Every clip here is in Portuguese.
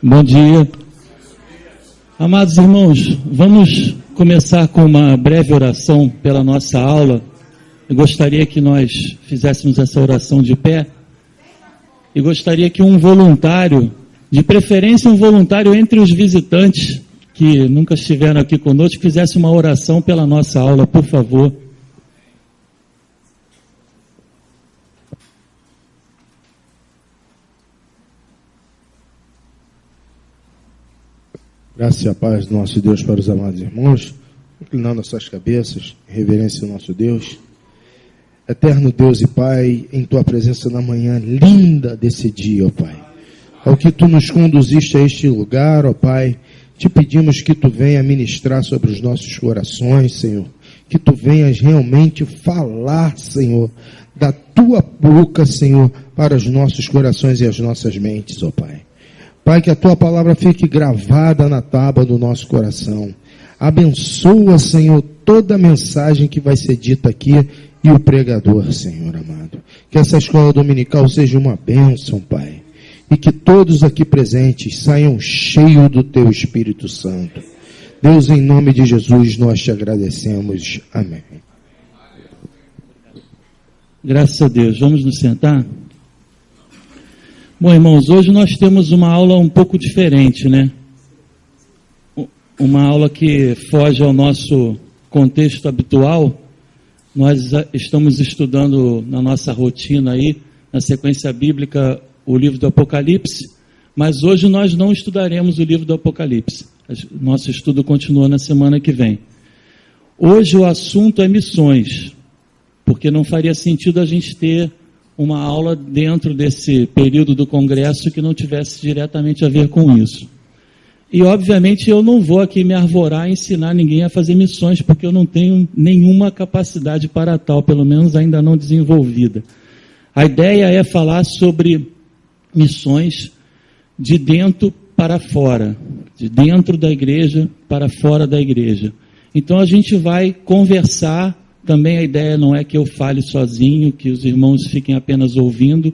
Bom dia. Amados irmãos, vamos começar com uma breve oração pela nossa aula. Eu gostaria que nós fizéssemos essa oração de pé. E gostaria que um voluntário, de preferência um voluntário entre os visitantes que nunca estiveram aqui conosco, fizesse uma oração pela nossa aula, por favor. Graça e a paz do nosso Deus para os amados irmãos, inclinando as suas cabeças, em reverência ao nosso Deus. Eterno Deus e Pai, em Tua presença na manhã linda desse dia, ó Pai. Ao que Tu nos conduziste a este lugar, ó Pai, te pedimos que Tu venha ministrar sobre os nossos corações, Senhor. Que Tu venhas realmente falar, Senhor, da Tua boca, Senhor, para os nossos corações e as nossas mentes, ó Pai. Pai, que a Tua palavra fique gravada na tábua do nosso coração. Abençoa, Senhor, toda a mensagem que vai ser dita aqui e o pregador, Senhor amado. Que essa escola dominical seja uma bênção, Pai. E que todos aqui presentes saiam cheios do Teu Espírito Santo. Deus, em nome de Jesus, nós te agradecemos. Amém. Graças a Deus. Vamos nos sentar? Bom, irmãos, hoje nós temos uma aula um pouco diferente, né? Uma aula que foge ao nosso contexto habitual. Nós estamos estudando na nossa rotina aí, na sequência bíblica, o livro do Apocalipse, mas hoje nós não estudaremos o livro do Apocalipse. Nosso estudo continua na semana que vem. Hoje o assunto é missões, porque não faria sentido a gente ter uma aula dentro desse período do congresso que não tivesse diretamente a ver com isso. E, obviamente, eu não vou aqui me arvorar e ensinar ninguém a fazer missões, porque eu não tenho nenhuma capacidade para tal, pelo menos ainda não desenvolvida. A ideia é falar sobre missões de dentro para fora, de dentro da igreja para fora da igreja. Então, a gente vai conversar. Também a ideia não é que eu fale sozinho, que os irmãos fiquem apenas ouvindo.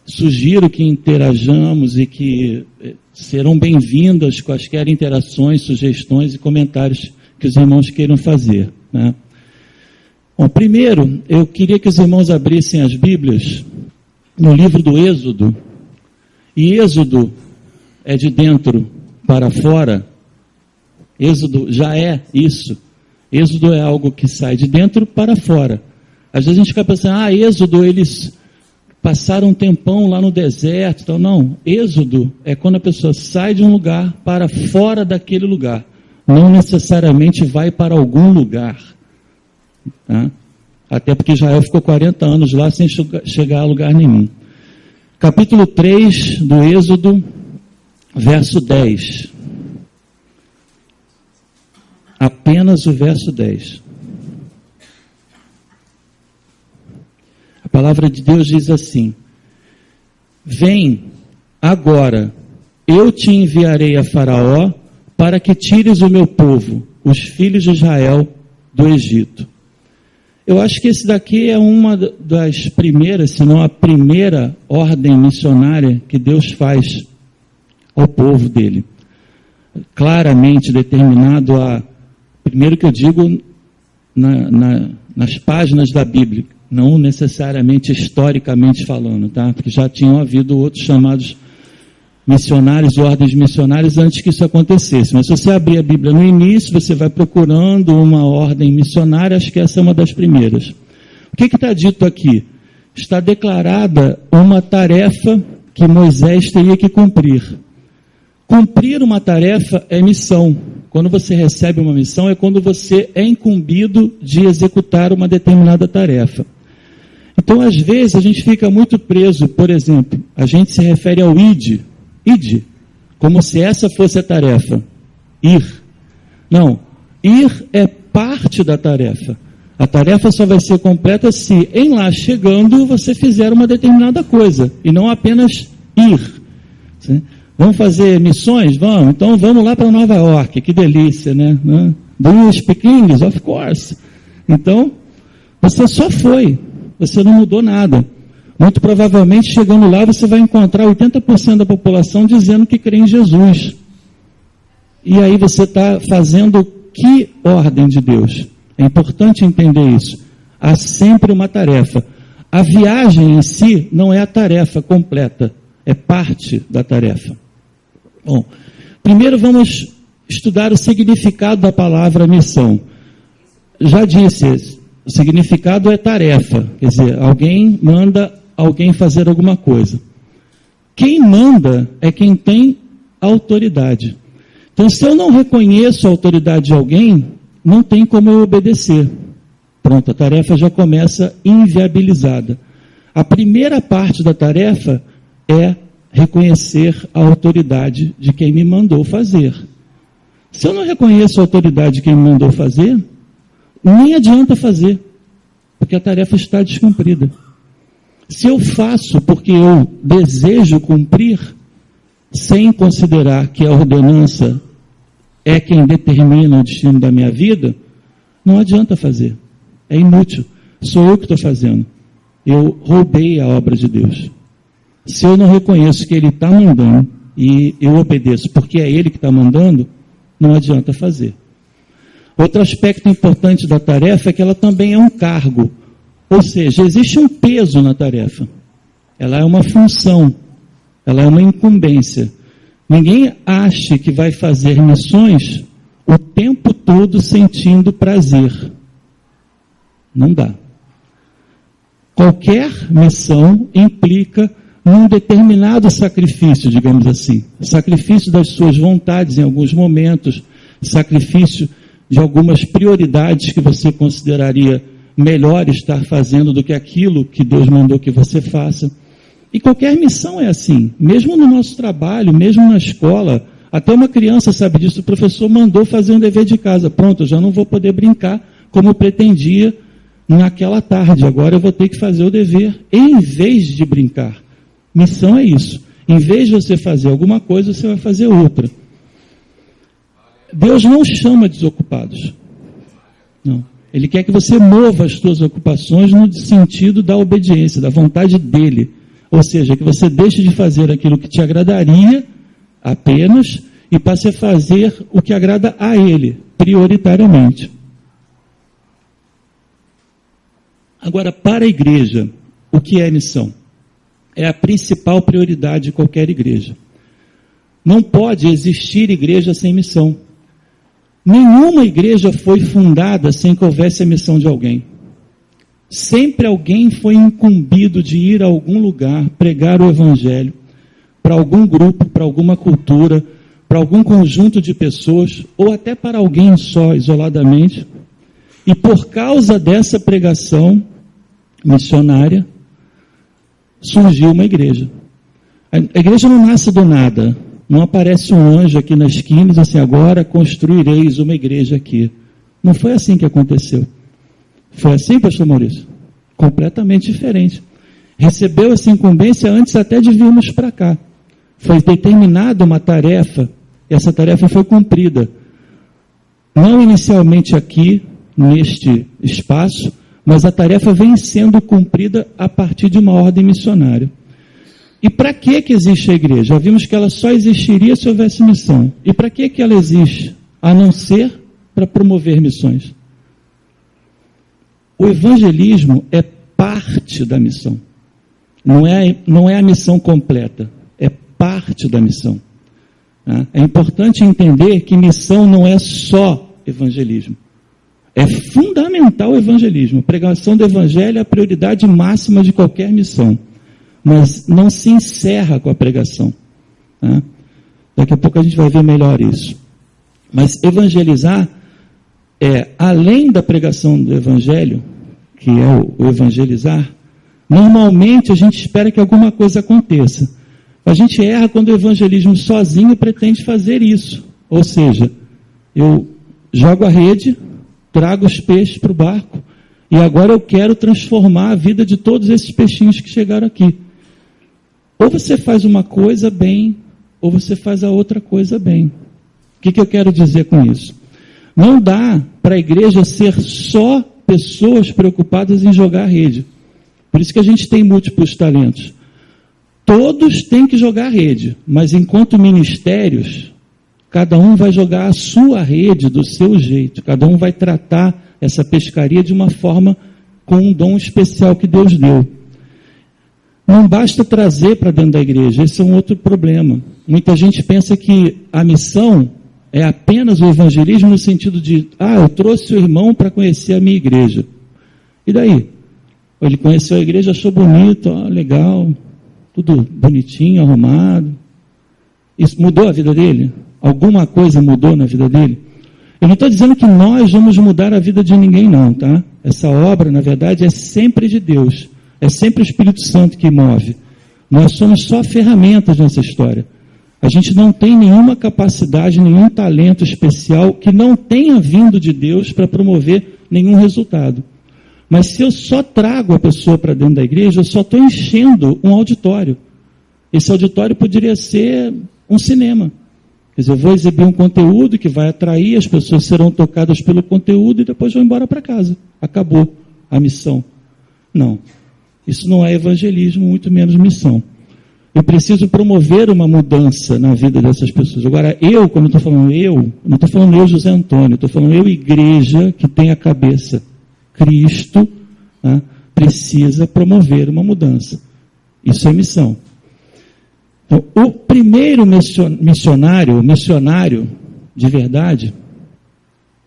Sugiro que interajamos e que serão bem-vindas quaisquer interações, sugestões e comentários que os irmãos queiram fazer, né? Bom, primeiro, eu queria que os irmãos abrissem as Bíblias no livro do Êxodo. E Êxodo é de dentro para fora. Êxodo já é isso. Êxodo é algo que sai de dentro para fora. Às vezes a gente fica pensando, Êxodo, eles passaram um tempão lá no deserto. Então, não, Êxodo é quando a pessoa sai de um lugar para fora daquele lugar. Não necessariamente vai para algum lugar. Tá? Até porque Israel ficou 40 anos lá sem chegar a lugar nenhum. Capítulo 3 do Êxodo, verso 10. Apenas o verso 10. A palavra de Deus diz assim: Vem agora, eu te enviarei a Faraó para que tires o meu povo, os filhos de Israel, do Egito. Eu acho que esse daqui é uma das primeiras, se não a primeira ordem missionária que Deus faz ao povo dele. Claramente determinado primeiro que eu digo, nas páginas da Bíblia, não necessariamente historicamente falando, tá? Porque já tinham havido outros chamados missionários e ordens missionárias antes que isso acontecesse. Mas se você abrir a Bíblia no início, você vai procurando uma ordem missionária, acho que essa é uma das primeiras. O que está dito aqui? Está declarada uma tarefa que Moisés teria que cumprir. Cumprir uma tarefa é missão. Quando você recebe uma missão, é quando você é incumbido de executar uma determinada tarefa. Então, às vezes, a gente fica muito preso, por exemplo, a gente se refere ao id, como se essa fosse a tarefa, ir. Não, ir é parte da tarefa. A tarefa só vai ser completa se, em lá chegando, você fizer uma determinada coisa, e não apenas ir. Sim? Vamos fazer missões? Vamos. Então vamos lá para Nova York. Que delícia, né? Do you speak English? Of course. Então, você só foi. Você não mudou nada. Muito provavelmente, chegando lá, você vai encontrar 80% da população dizendo que crê em Jesus. E aí você está fazendo que ordem de Deus? É importante entender isso. Há sempre uma tarefa. A viagem em si não é a tarefa completa, é parte da tarefa. Bom, primeiro vamos estudar o significado da palavra missão. Já disse, o significado é tarefa, quer dizer, alguém manda alguém fazer alguma coisa. Quem manda é quem tem autoridade. Então, se eu não reconheço a autoridade de alguém, não tem como eu obedecer. Pronto, a tarefa já começa inviabilizada. A primeira parte da tarefa é reconhecer a autoridade de quem me mandou fazer. Se eu não reconheço a autoridade de quem me mandou fazer, nem adianta fazer, porque a tarefa está descumprida. Se eu faço porque eu desejo cumprir, sem considerar que a ordenança é quem determina o destino da minha vida, não adianta fazer. É inútil. Sou eu que estou fazendo. Eu roubei a obra de Deus. Se eu não reconheço que Ele está mandando e eu obedeço porque é Ele que está mandando, não adianta fazer. Outro aspecto importante da tarefa é que ela também é um cargo. Ou seja, existe um peso na tarefa. Ela é uma função. Ela é uma incumbência. Ninguém acha que vai fazer missões o tempo todo sentindo prazer. Não dá. Qualquer missão implica num determinado sacrifício, digamos assim. Sacrifício das suas vontades em alguns momentos, sacrifício de algumas prioridades que você consideraria melhor estar fazendo do que aquilo que Deus mandou que você faça. E qualquer missão é assim, mesmo no nosso trabalho, mesmo na escola, até uma criança sabe disso, o professor mandou fazer um dever de casa, pronto, eu já não vou poder brincar como eu pretendia naquela tarde, agora eu vou ter que fazer o dever em vez de brincar. Missão é isso, em vez de você fazer alguma coisa, você vai fazer outra. Deus não chama desocupados, não. Ele quer que você mova as suas ocupações no sentido da obediência, da vontade dele. Ou seja, que você deixe de fazer aquilo que te agradaria apenas e passe a fazer o que agrada a ele, prioritariamente. Agora, para a igreja, o que é missão? É a principal prioridade de qualquer igreja. Não pode existir igreja sem missão. Nenhuma igreja foi fundada sem que houvesse a missão de alguém. Sempre alguém foi incumbido de ir a algum lugar, pregar o evangelho, para algum grupo, para alguma cultura, para algum conjunto de pessoas, ou até para alguém só, isoladamente. E por causa dessa pregação missionária, surgiu uma igreja. A igreja não nasce do nada. Não aparece um anjo aqui na esquina e diz assim, agora construireis uma igreja aqui. Não foi assim que aconteceu. Foi assim, pastor Maurício? Completamente diferente. Recebeu essa incumbência antes até de virmos para cá. Foi determinada uma tarefa, e essa tarefa foi cumprida. Não inicialmente aqui, neste espaço, mas a tarefa vem sendo cumprida a partir de uma ordem missionária. E para que existe a igreja? Já vimos que ela só existiria se houvesse missão. E para que ela existe? A não ser para promover missões. O evangelismo é parte da missão. Não é a missão completa. É parte da missão. É importante entender que missão não é só evangelismo. É fundamental o evangelismo. A pregação do evangelho é a prioridade máxima de qualquer missão. Mas não se encerra com a pregação. Tá? Daqui a pouco a gente vai ver melhor isso. Mas evangelizar é, além da pregação do evangelho, que é o evangelizar, normalmente a gente espera que alguma coisa aconteça. A gente erra quando o evangelismo sozinho pretende fazer isso. Ou seja, eu jogo a rede, trago os peixes para o barco, e agora eu quero transformar a vida de todos esses peixinhos que chegaram aqui. Ou você faz uma coisa bem, ou você faz a outra coisa bem. O que eu quero dizer com isso? Não dá para a igreja ser só pessoas preocupadas em jogar a rede. Por isso que a gente tem múltiplos talentos. Todos têm que jogar a rede, mas enquanto ministérios, cada um vai jogar a sua rede do seu jeito, cada um vai tratar essa pescaria de uma forma com um dom especial que Deus deu. Não basta trazer para dentro da igreja, esse é um outro problema. Muita gente pensa que a missão é apenas o evangelismo no sentido de, eu trouxe o irmão para conhecer a minha igreja. E daí? Ele conheceu a igreja, achou bonito, legal, tudo bonitinho, arrumado. Isso mudou a vida dele? Alguma coisa mudou na vida dele? Eu não estou dizendo que nós vamos mudar a vida de ninguém, não, tá? Essa obra, na verdade, é sempre de Deus. É sempre o Espírito Santo que move. Nós somos só ferramentas nessa história. A gente não tem nenhuma capacidade, nenhum talento especial que não tenha vindo de Deus para promover nenhum resultado. Mas se eu só trago a pessoa para dentro da igreja, eu só estou enchendo um auditório. Esse auditório poderia ser um cinema. Quer dizer, eu vou exibir um conteúdo que vai atrair, as pessoas serão tocadas pelo conteúdo e depois vão embora para casa. Acabou a missão. Não. Isso não é evangelismo, muito menos missão. Eu preciso promover uma mudança na vida dessas pessoas. Agora, quando estou falando não estou falando eu, José Antônio, estou falando eu, igreja, que tem a cabeça. Cristo, né, precisa promover uma mudança. Isso é missão. Então, o primeiro missionário de verdade,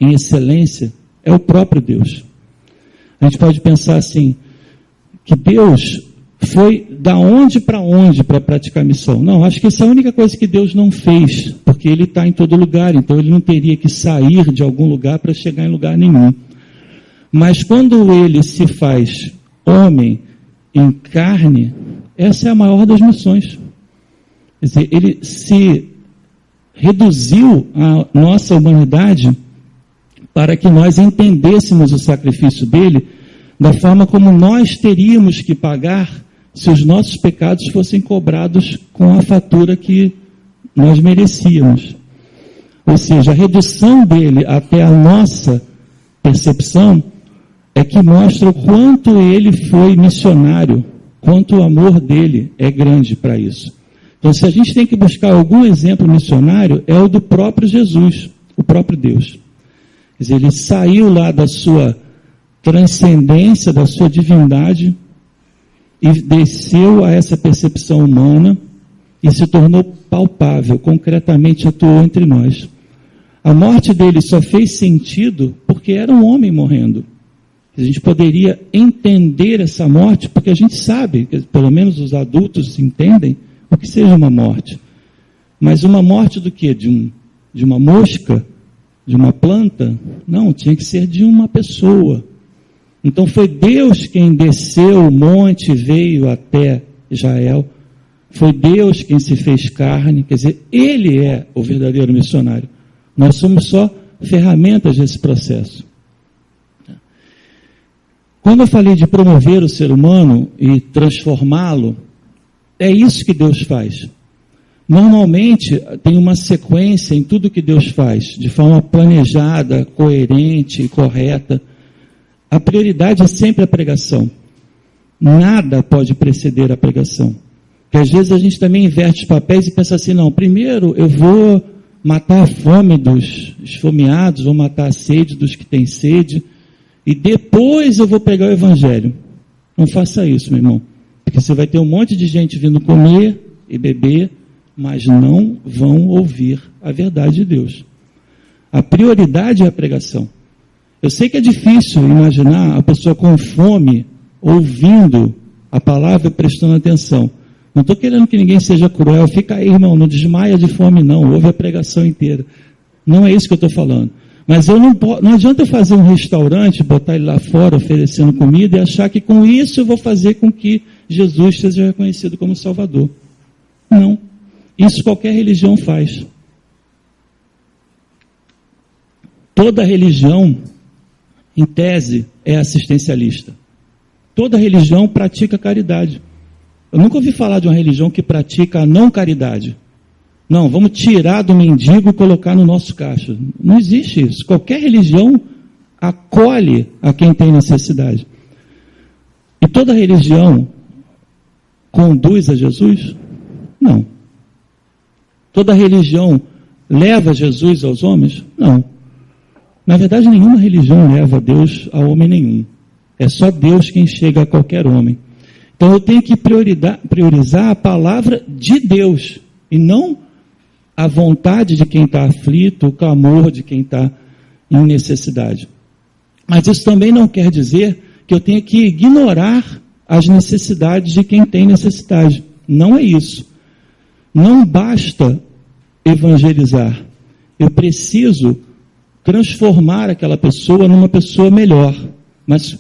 em excelência, é o próprio Deus. A gente pode pensar assim, que Deus foi da onde para onde para praticar a missão? Não, acho que essa é a única coisa que Deus não fez, porque Ele está em todo lugar, então Ele não teria que sair de algum lugar para chegar em lugar nenhum. Mas quando Ele se faz homem em carne, essa é a maior das missões. Quer dizer, Ele se reduziu à nossa humanidade para que nós entendêssemos o sacrifício dele da forma como nós teríamos que pagar se os nossos pecados fossem cobrados com a fatura que nós merecíamos. Ou seja, a redução dele até a nossa percepção é que mostra o quanto ele foi missionário, quanto o amor dele é grande para isso. Então, se a gente tem que buscar algum exemplo missionário, é o do próprio Jesus, o próprio Deus. Quer dizer, ele saiu lá da sua transcendência, da sua divindade, e desceu a essa percepção humana e se tornou palpável, concretamente atuou entre nós. A morte dele só fez sentido porque era um homem morrendo. A gente poderia entender essa morte porque a gente sabe, pelo menos os adultos entendem, o que seja uma morte. Mas uma morte do quê? De uma mosca? De uma planta? Não, tinha que ser de uma pessoa. Então foi Deus quem desceu o monte e veio até Israel. Foi Deus quem se fez carne. Quer dizer, Ele é o verdadeiro missionário. Nós somos só ferramentas desse processo. Quando eu falei de promover o ser humano e transformá-lo, é isso que Deus faz. Normalmente tem uma sequência em tudo que Deus faz, de forma planejada, coerente e correta. A prioridade é sempre a pregação. Nada pode preceder a pregação. Porque às vezes a gente também inverte os papéis e pensa assim, não, primeiro eu vou matar a fome dos esfomeados, vou matar a sede dos que têm sede, e depois eu vou pregar o evangelho. Não faça isso, meu irmão. Porque você vai ter um monte de gente vindo comer e beber, mas não vão ouvir a verdade de Deus. A prioridade é a pregação. Eu sei que é difícil imaginar a pessoa com fome, ouvindo a palavra e prestando atenção. Não estou querendo que ninguém seja cruel. Fica aí, irmão, não desmaia de fome não, ouve a pregação inteira. Não é isso que eu estou falando. Mas não adianta eu fazer um restaurante, botar ele lá fora oferecendo comida e achar que com isso eu vou fazer com que Jesus seja reconhecido como Salvador. Não. Isso qualquer religião faz. Toda religião, em tese, é assistencialista. Toda religião pratica caridade. Eu nunca ouvi falar de uma religião que pratica a não caridade. Não, vamos tirar do mendigo e colocar no nosso caixa. Não existe isso. Qualquer religião acolhe a quem tem necessidade. E toda religião conduz a Jesus? Não. Toda religião leva Jesus aos homens? Não. Na verdade, nenhuma religião leva Deus a homem nenhum. É só Deus quem chega a qualquer homem. Então eu tenho que priorizar a palavra de Deus, e não a vontade de quem está aflito, o clamor de quem está em necessidade. Mas isso também não quer dizer que eu tenha que ignorar as necessidades de quem tem necessidade. Não é isso. Não basta evangelizar. Eu preciso transformar aquela pessoa numa pessoa melhor. Mas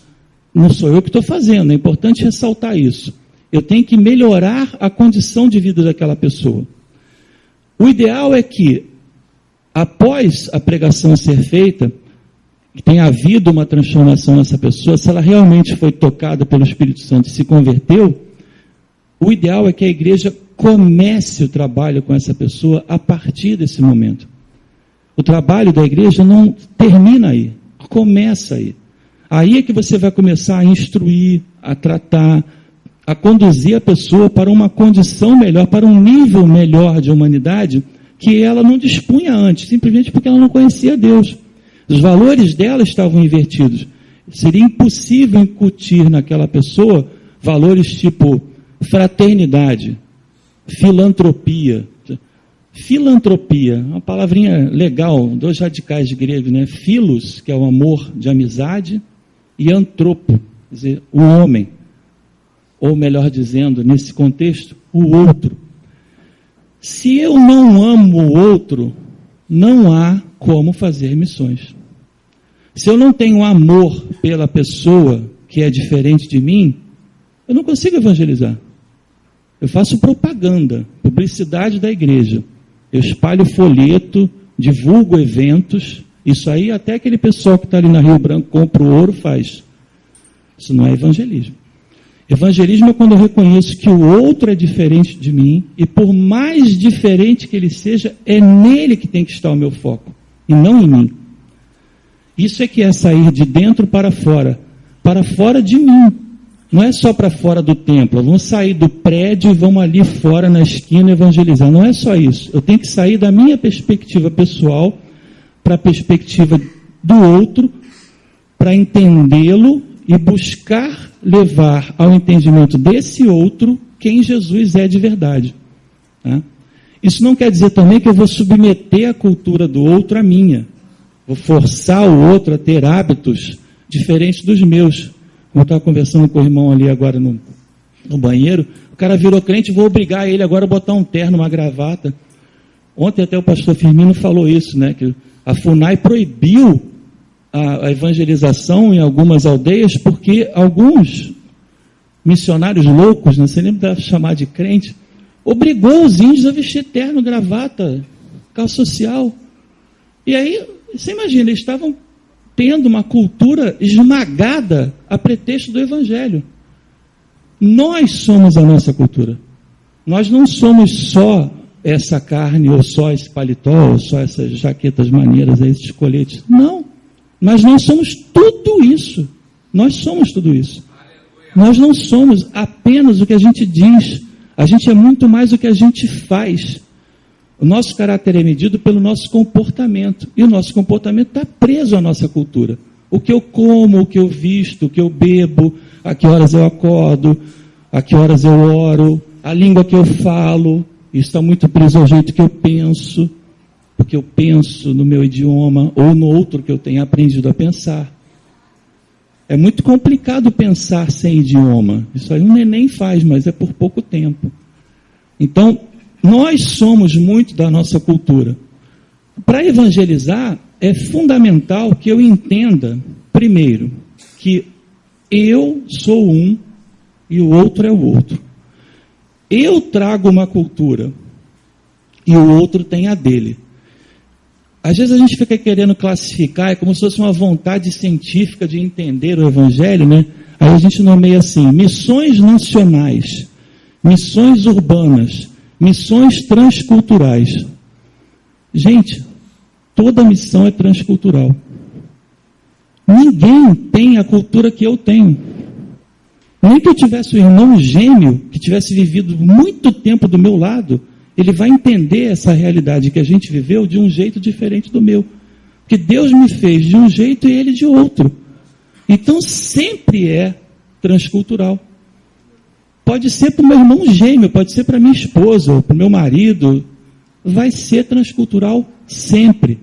não sou eu que estou fazendo, é importante ressaltar isso. Eu tenho que melhorar a condição de vida daquela pessoa. O ideal é que, após a pregação ser feita, tenha havido uma transformação nessa pessoa, se ela realmente foi tocada pelo Espírito Santo e se converteu, o ideal é que a igreja comece o trabalho com essa pessoa a partir desse momento. O trabalho da igreja não termina aí, começa aí. Aí é que você vai começar a instruir, a tratar, a conduzir a pessoa para uma condição melhor, para um nível melhor de humanidade que ela não dispunha antes, simplesmente porque ela não conhecia Deus. Os valores dela estavam invertidos. Seria impossível incutir naquela pessoa valores tipo fraternidade, filantropia. Filantropia, uma palavrinha legal, dois radicais de grego, né? Philos, que é o amor de amizade, e antropo, quer dizer, o homem. Ou melhor dizendo, nesse contexto, o outro. Se eu não amo o outro, não há como fazer missões. Se eu não tenho amor pela pessoa que é diferente de mim, eu não consigo evangelizar. Eu faço propaganda, publicidade da igreja. Eu espalho folheto, divulgo eventos. Isso aí até aquele pessoal que está ali na Rio Branco compra o ouro faz. Isso não é evangelismo. Evangelismo é quando eu reconheço que o outro é diferente de mim e por mais diferente que ele seja, é nele que tem que estar o meu foco e não em mim. Isso é que é sair de dentro para fora de mim. Não é só para fora do templo, vamos sair do prédio e vamos ali fora na esquina evangelizar. Não é só isso. Eu tenho que sair da minha perspectiva pessoal para a perspectiva do outro, para entendê-lo e buscar levar ao entendimento desse outro quem Jesus é de verdade. Tá? Isso não quer dizer também que eu vou submeter a cultura do outro à minha. Vou forçar o outro a ter hábitos diferentes dos meus. Como eu estava conversando com o irmão ali agora no banheiro, o cara virou crente, vou obrigar ele agora a botar um terno, uma gravata. Ontem até o pastor Firmino falou isso, né, que a FUNAI proibiu a evangelização em algumas aldeias porque alguns missionários loucos, não sei nem deve chamar de crente, obrigou os índios a vestir terno, gravata, calça social. E aí, você imagina, eles estavam tendo uma cultura esmagada a pretexto do evangelho. Nós somos a nossa cultura. Nós não somos só essa carne, ou só esse paletó, ou só essas jaquetas maneiras, esses coletes. Não. Mas nós somos tudo isso. Nós somos tudo isso. Nós não somos apenas o que a gente diz. A gente é muito mais do que a gente faz. O nosso caráter é medido pelo nosso comportamento. E o nosso comportamento está preso à nossa cultura. O que eu como, o que eu visto, o que eu bebo, a que horas eu acordo, a que horas eu oro, a língua que eu falo. Isso está muito preso ao jeito que eu penso. Porque eu penso no meu idioma ou no outro que eu tenho aprendido a pensar. É muito complicado pensar sem idioma. Isso aí um neném faz, mas é por pouco tempo. Então, nós somos muito da nossa cultura. Para evangelizar, é fundamental que eu entenda, primeiro, que eu sou um e o outro é o outro. Eu trago uma cultura e o outro tem a dele. Às vezes a gente fica querendo classificar, é como se fosse uma vontade científica de entender o evangelho, né? Aí a gente nomeia assim, missões nacionais, missões urbanas, missões transculturais. Gente, toda missão é transcultural. Ninguém tem a cultura que eu tenho. Nem que eu tivesse um irmão gêmeo que tivesse vivido muito tempo do meu lado, ele vai entender essa realidade que a gente viveu de um jeito diferente do meu. Porque Deus me fez de um jeito e ele de outro. Então sempre é transcultural. Pode ser para o meu irmão gêmeo, pode ser para minha esposa, para o meu marido. Vai ser transcultural sempre.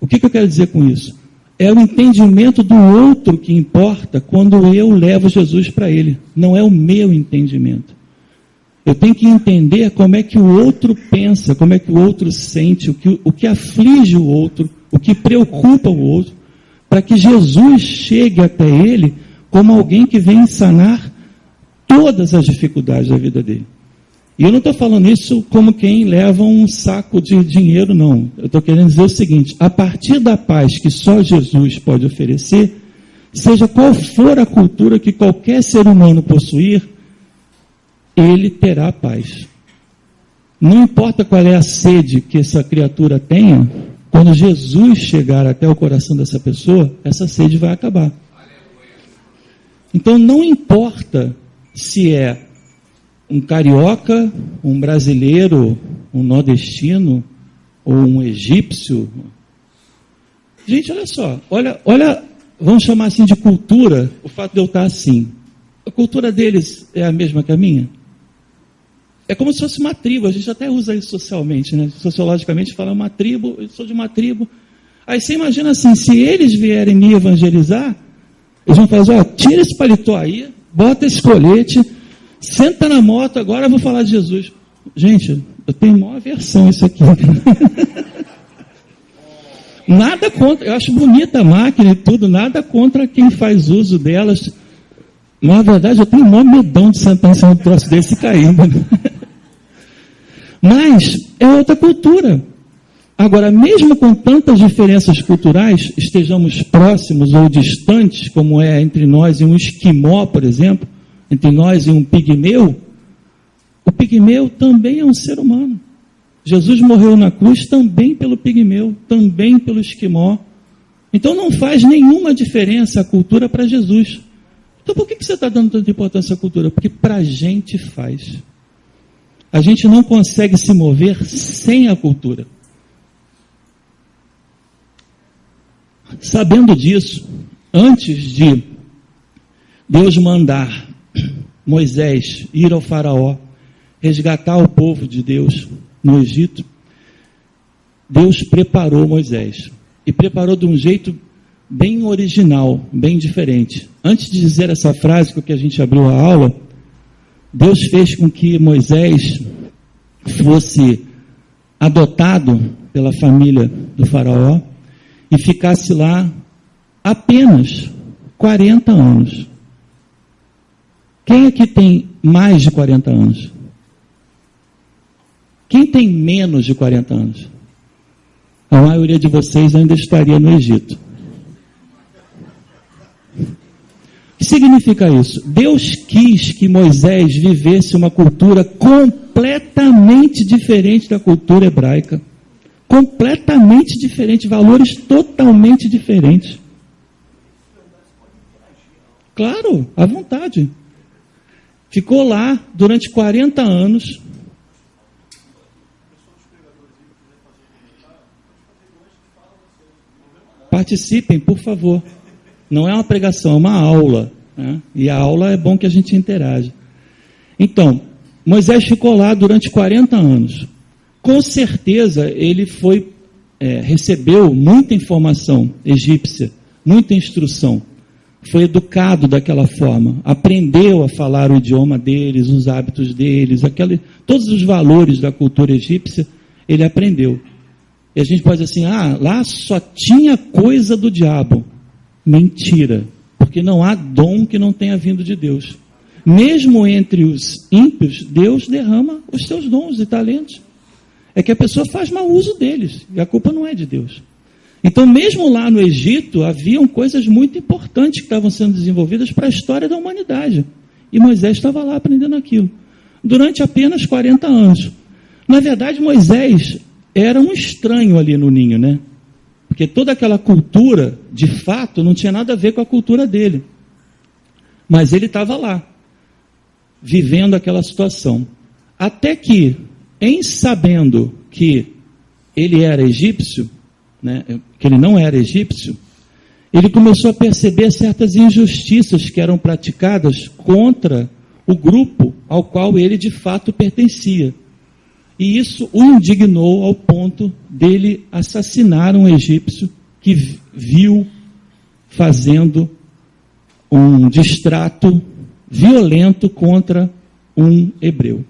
O que eu quero dizer com isso? É o entendimento do outro que importa quando eu levo Jesus para ele. Não é o meu entendimento. Eu tenho que entender como é que o outro pensa, como é que o outro sente, o que aflige o outro, o que preocupa o outro, para que Jesus chegue até ele como alguém que vem sanar todas as dificuldades da vida dele. E eu não estou falando isso como quem leva um saco de dinheiro, não. Eu estou querendo dizer o seguinte: a partir da paz que só Jesus pode oferecer, seja qual for a cultura que qualquer ser humano possuir, ele terá paz. Não importa qual é a sede que essa criatura tenha, quando Jesus chegar até o coração dessa pessoa, essa sede vai acabar. Então não importa se é um carioca, um brasileiro, um nordestino ou um egípcio. Gente, olha só, olha, vamos chamar assim de cultura, o fato de eu estar assim. A cultura deles é a mesma que a minha? É como se fosse uma tribo, a gente até usa isso socialmente, né? Sociologicamente fala uma tribo, eu sou de uma tribo. Aí você imagina assim, se eles vierem me evangelizar, eles vão falar, ó, tira esse paletó aí, bota esse colete, senta na moto, agora eu vou falar de Jesus. Gente, eu tenho maior aversão a isso aqui. Nada contra, eu acho bonita a máquina e tudo, nada contra quem faz uso delas. Mas, na verdade, eu tenho o maior medão de sentar em cima do troço desse e cair. Mas é outra cultura. Agora, mesmo com tantas diferenças culturais, estejamos próximos ou distantes, como é entre nós e um esquimó, por exemplo, entre nós e um pigmeu, o pigmeu também é um ser humano. Jesus morreu na cruz também pelo pigmeu, também pelo esquimó. Então não faz nenhuma diferença a cultura para Jesus. Então por que você está dando tanta importância à cultura? Porque para a gente faz. A gente não consegue se mover sem a cultura. Sabendo disso, antes de Deus mandar Moisés ir ao faraó, resgatar o povo de Deus no Egito, Deus preparou Moisés. E preparou de um jeito bem original, bem diferente. Antes de dizer essa frase com que a gente abriu a aula, Deus fez com que Moisés fosse adotado pela família do faraó e ficasse lá apenas 40 anos. Quem aqui tem mais de 40 anos? Quem tem menos de 40 anos? A maioria de vocês ainda estaria no Egito. O que significa isso? Deus quis que Moisés vivesse uma cultura completamente diferente da cultura hebraica. Completamente diferente, valores totalmente diferentes. Claro, à vontade. Ficou lá durante 40 anos. Participem, por favor. Não é uma pregação, é uma aula. Né? E a aula é bom que a gente interaja. Então, Moisés ficou lá durante 40 anos. Com certeza, ele recebeu muita informação egípcia, muita instrução. Foi educado daquela forma. Aprendeu a falar o idioma deles, os hábitos deles, todos os valores da cultura egípcia, ele aprendeu. E a gente pode dizer assim, lá só tinha coisa do diabo. Mentira, porque não há dom que não tenha vindo de Deus. Mesmo entre os ímpios, Deus derrama os seus dons e talentos. É que a pessoa faz mau uso deles, e a culpa não é de Deus. Então, mesmo lá no Egito, haviam coisas muito importantes que estavam sendo desenvolvidas para a história da humanidade. E Moisés estava lá aprendendo aquilo, durante apenas 40 anos. Na verdade, Moisés era um estranho ali no ninho, né? Porque toda aquela cultura, de fato, não tinha nada a ver com a cultura dele. Mas ele estava lá. vivendo aquela situação. Até que, em sabendo que ele era egípcio, né, que ele não era egípcio, ele começou a perceber certas injustiças que eram praticadas contra o grupo ao qual ele de fato pertencia. E isso o indignou ao ponto dele assassinar um egípcio que viu fazendo um distrato violento contra um hebreu.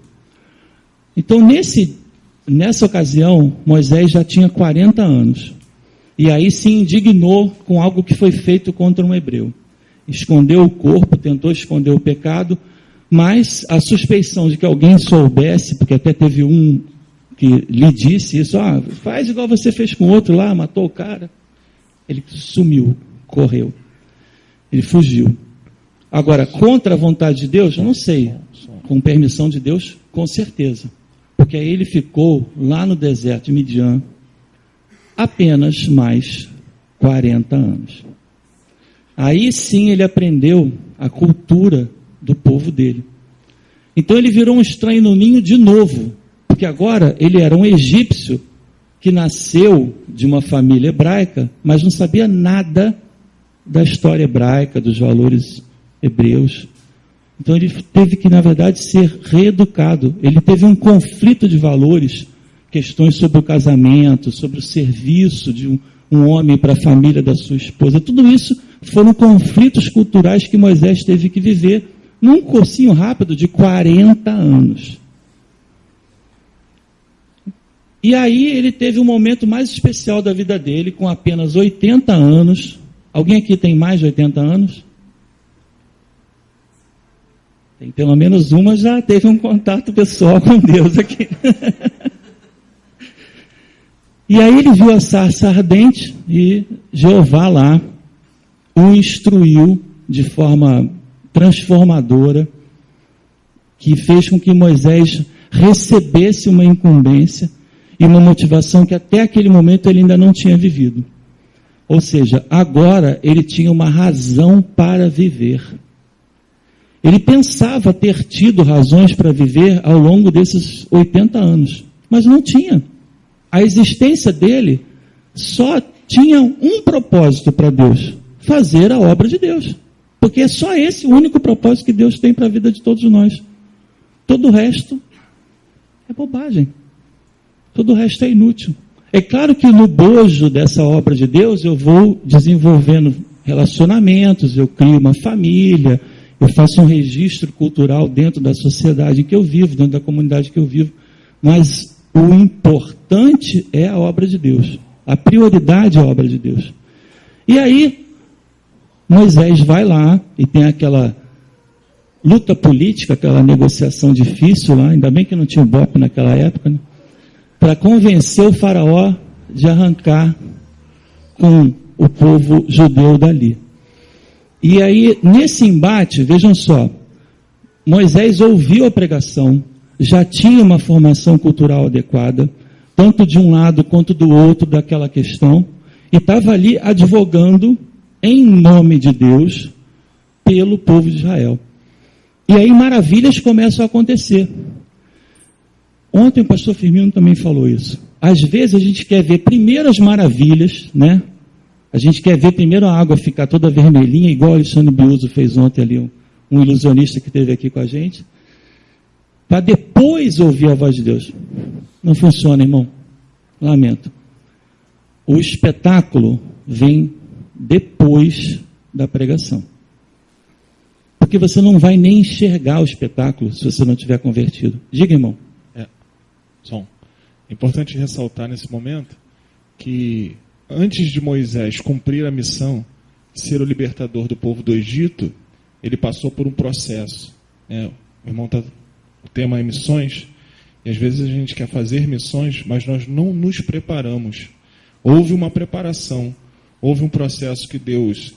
Então, nessa ocasião, Moisés já tinha 40 anos. E aí se indignou com algo que foi feito contra um hebreu. Escondeu o corpo, tentou esconder o pecado, mas a suspeição de que alguém soubesse, porque até teve um que lhe disse isso, faz igual você fez com o outro lá, matou o cara. Ele sumiu, correu. Ele fugiu. Agora, contra a vontade de Deus, eu não sei. Com permissão de Deus, com certeza. Porque aí ele ficou lá no deserto de Midian apenas mais 40 anos. Aí sim ele aprendeu a cultura do povo dele. Então ele virou um estranho no ninho de novo, porque agora ele era um egípcio que nasceu de uma família hebraica, mas não sabia nada da história hebraica, dos valores hebreus. Então ele teve que, na verdade, ser reeducado. Ele teve um conflito de valores, questões sobre o casamento, sobre o serviço de um homem para a família da sua esposa. Tudo isso foram conflitos culturais que Moisés teve que viver num cursinho rápido de 40 anos. E aí ele teve um momento mais especial da vida dele, com apenas 80 anos. Alguém aqui tem mais de 80 anos? Tem pelo menos uma, já teve um contato pessoal com Deus aqui. E aí ele viu a sarça ardente e Jeová lá o instruiu de forma transformadora, que fez com que Moisés recebesse uma incumbência e uma motivação que até aquele momento ele ainda não tinha vivido. Ou seja, agora ele tinha uma razão para viver. Ele pensava ter tido razões para viver ao longo desses 80 anos, mas não tinha. A existência dele só tinha um propósito para Deus: fazer a obra de Deus. Porque é só esse o único propósito que Deus tem para a vida de todos nós. Todo o resto é bobagem. Todo o resto é inútil. É claro que no bojo dessa obra de Deus eu vou desenvolvendo relacionamentos, eu crio uma família, eu faço um registro cultural dentro da sociedade em que eu vivo, dentro da comunidade que eu vivo. Mas o importante é a obra de Deus. A prioridade é a obra de Deus. E aí, Moisés vai lá e tem aquela luta política, aquela negociação difícil lá, ainda bem que não tinha BOP naquela época, né? Para convencer o faraó de arrancar com o povo judeu dali. E aí, nesse embate, vejam só, Moisés ouviu a pregação, já tinha uma formação cultural adequada, tanto de um lado quanto do outro daquela questão, e estava ali advogando em nome de Deus pelo povo de Israel. E aí maravilhas começam a acontecer. Ontem o pastor Firmino também falou isso. Às vezes a gente quer ver primeiro as maravilhas, né? A gente quer ver primeiro a água ficar toda vermelhinha, igual o Alexandre Biuso fez ontem ali, um ilusionista que esteve aqui com a gente, para depois ouvir a voz de Deus. Não funciona, irmão. Lamento. O espetáculo vem depois da pregação. Porque você não vai nem enxergar o espetáculo se você não tiver convertido. Diga, irmão. É importante ressaltar nesse momento que antes de Moisés cumprir a missão de ser o libertador do povo do Egito, ele passou por um processo. O irmão o tema é missões, e às vezes a gente quer fazer missões, mas nós não nos preparamos. Houve uma preparação, houve um processo que Deus...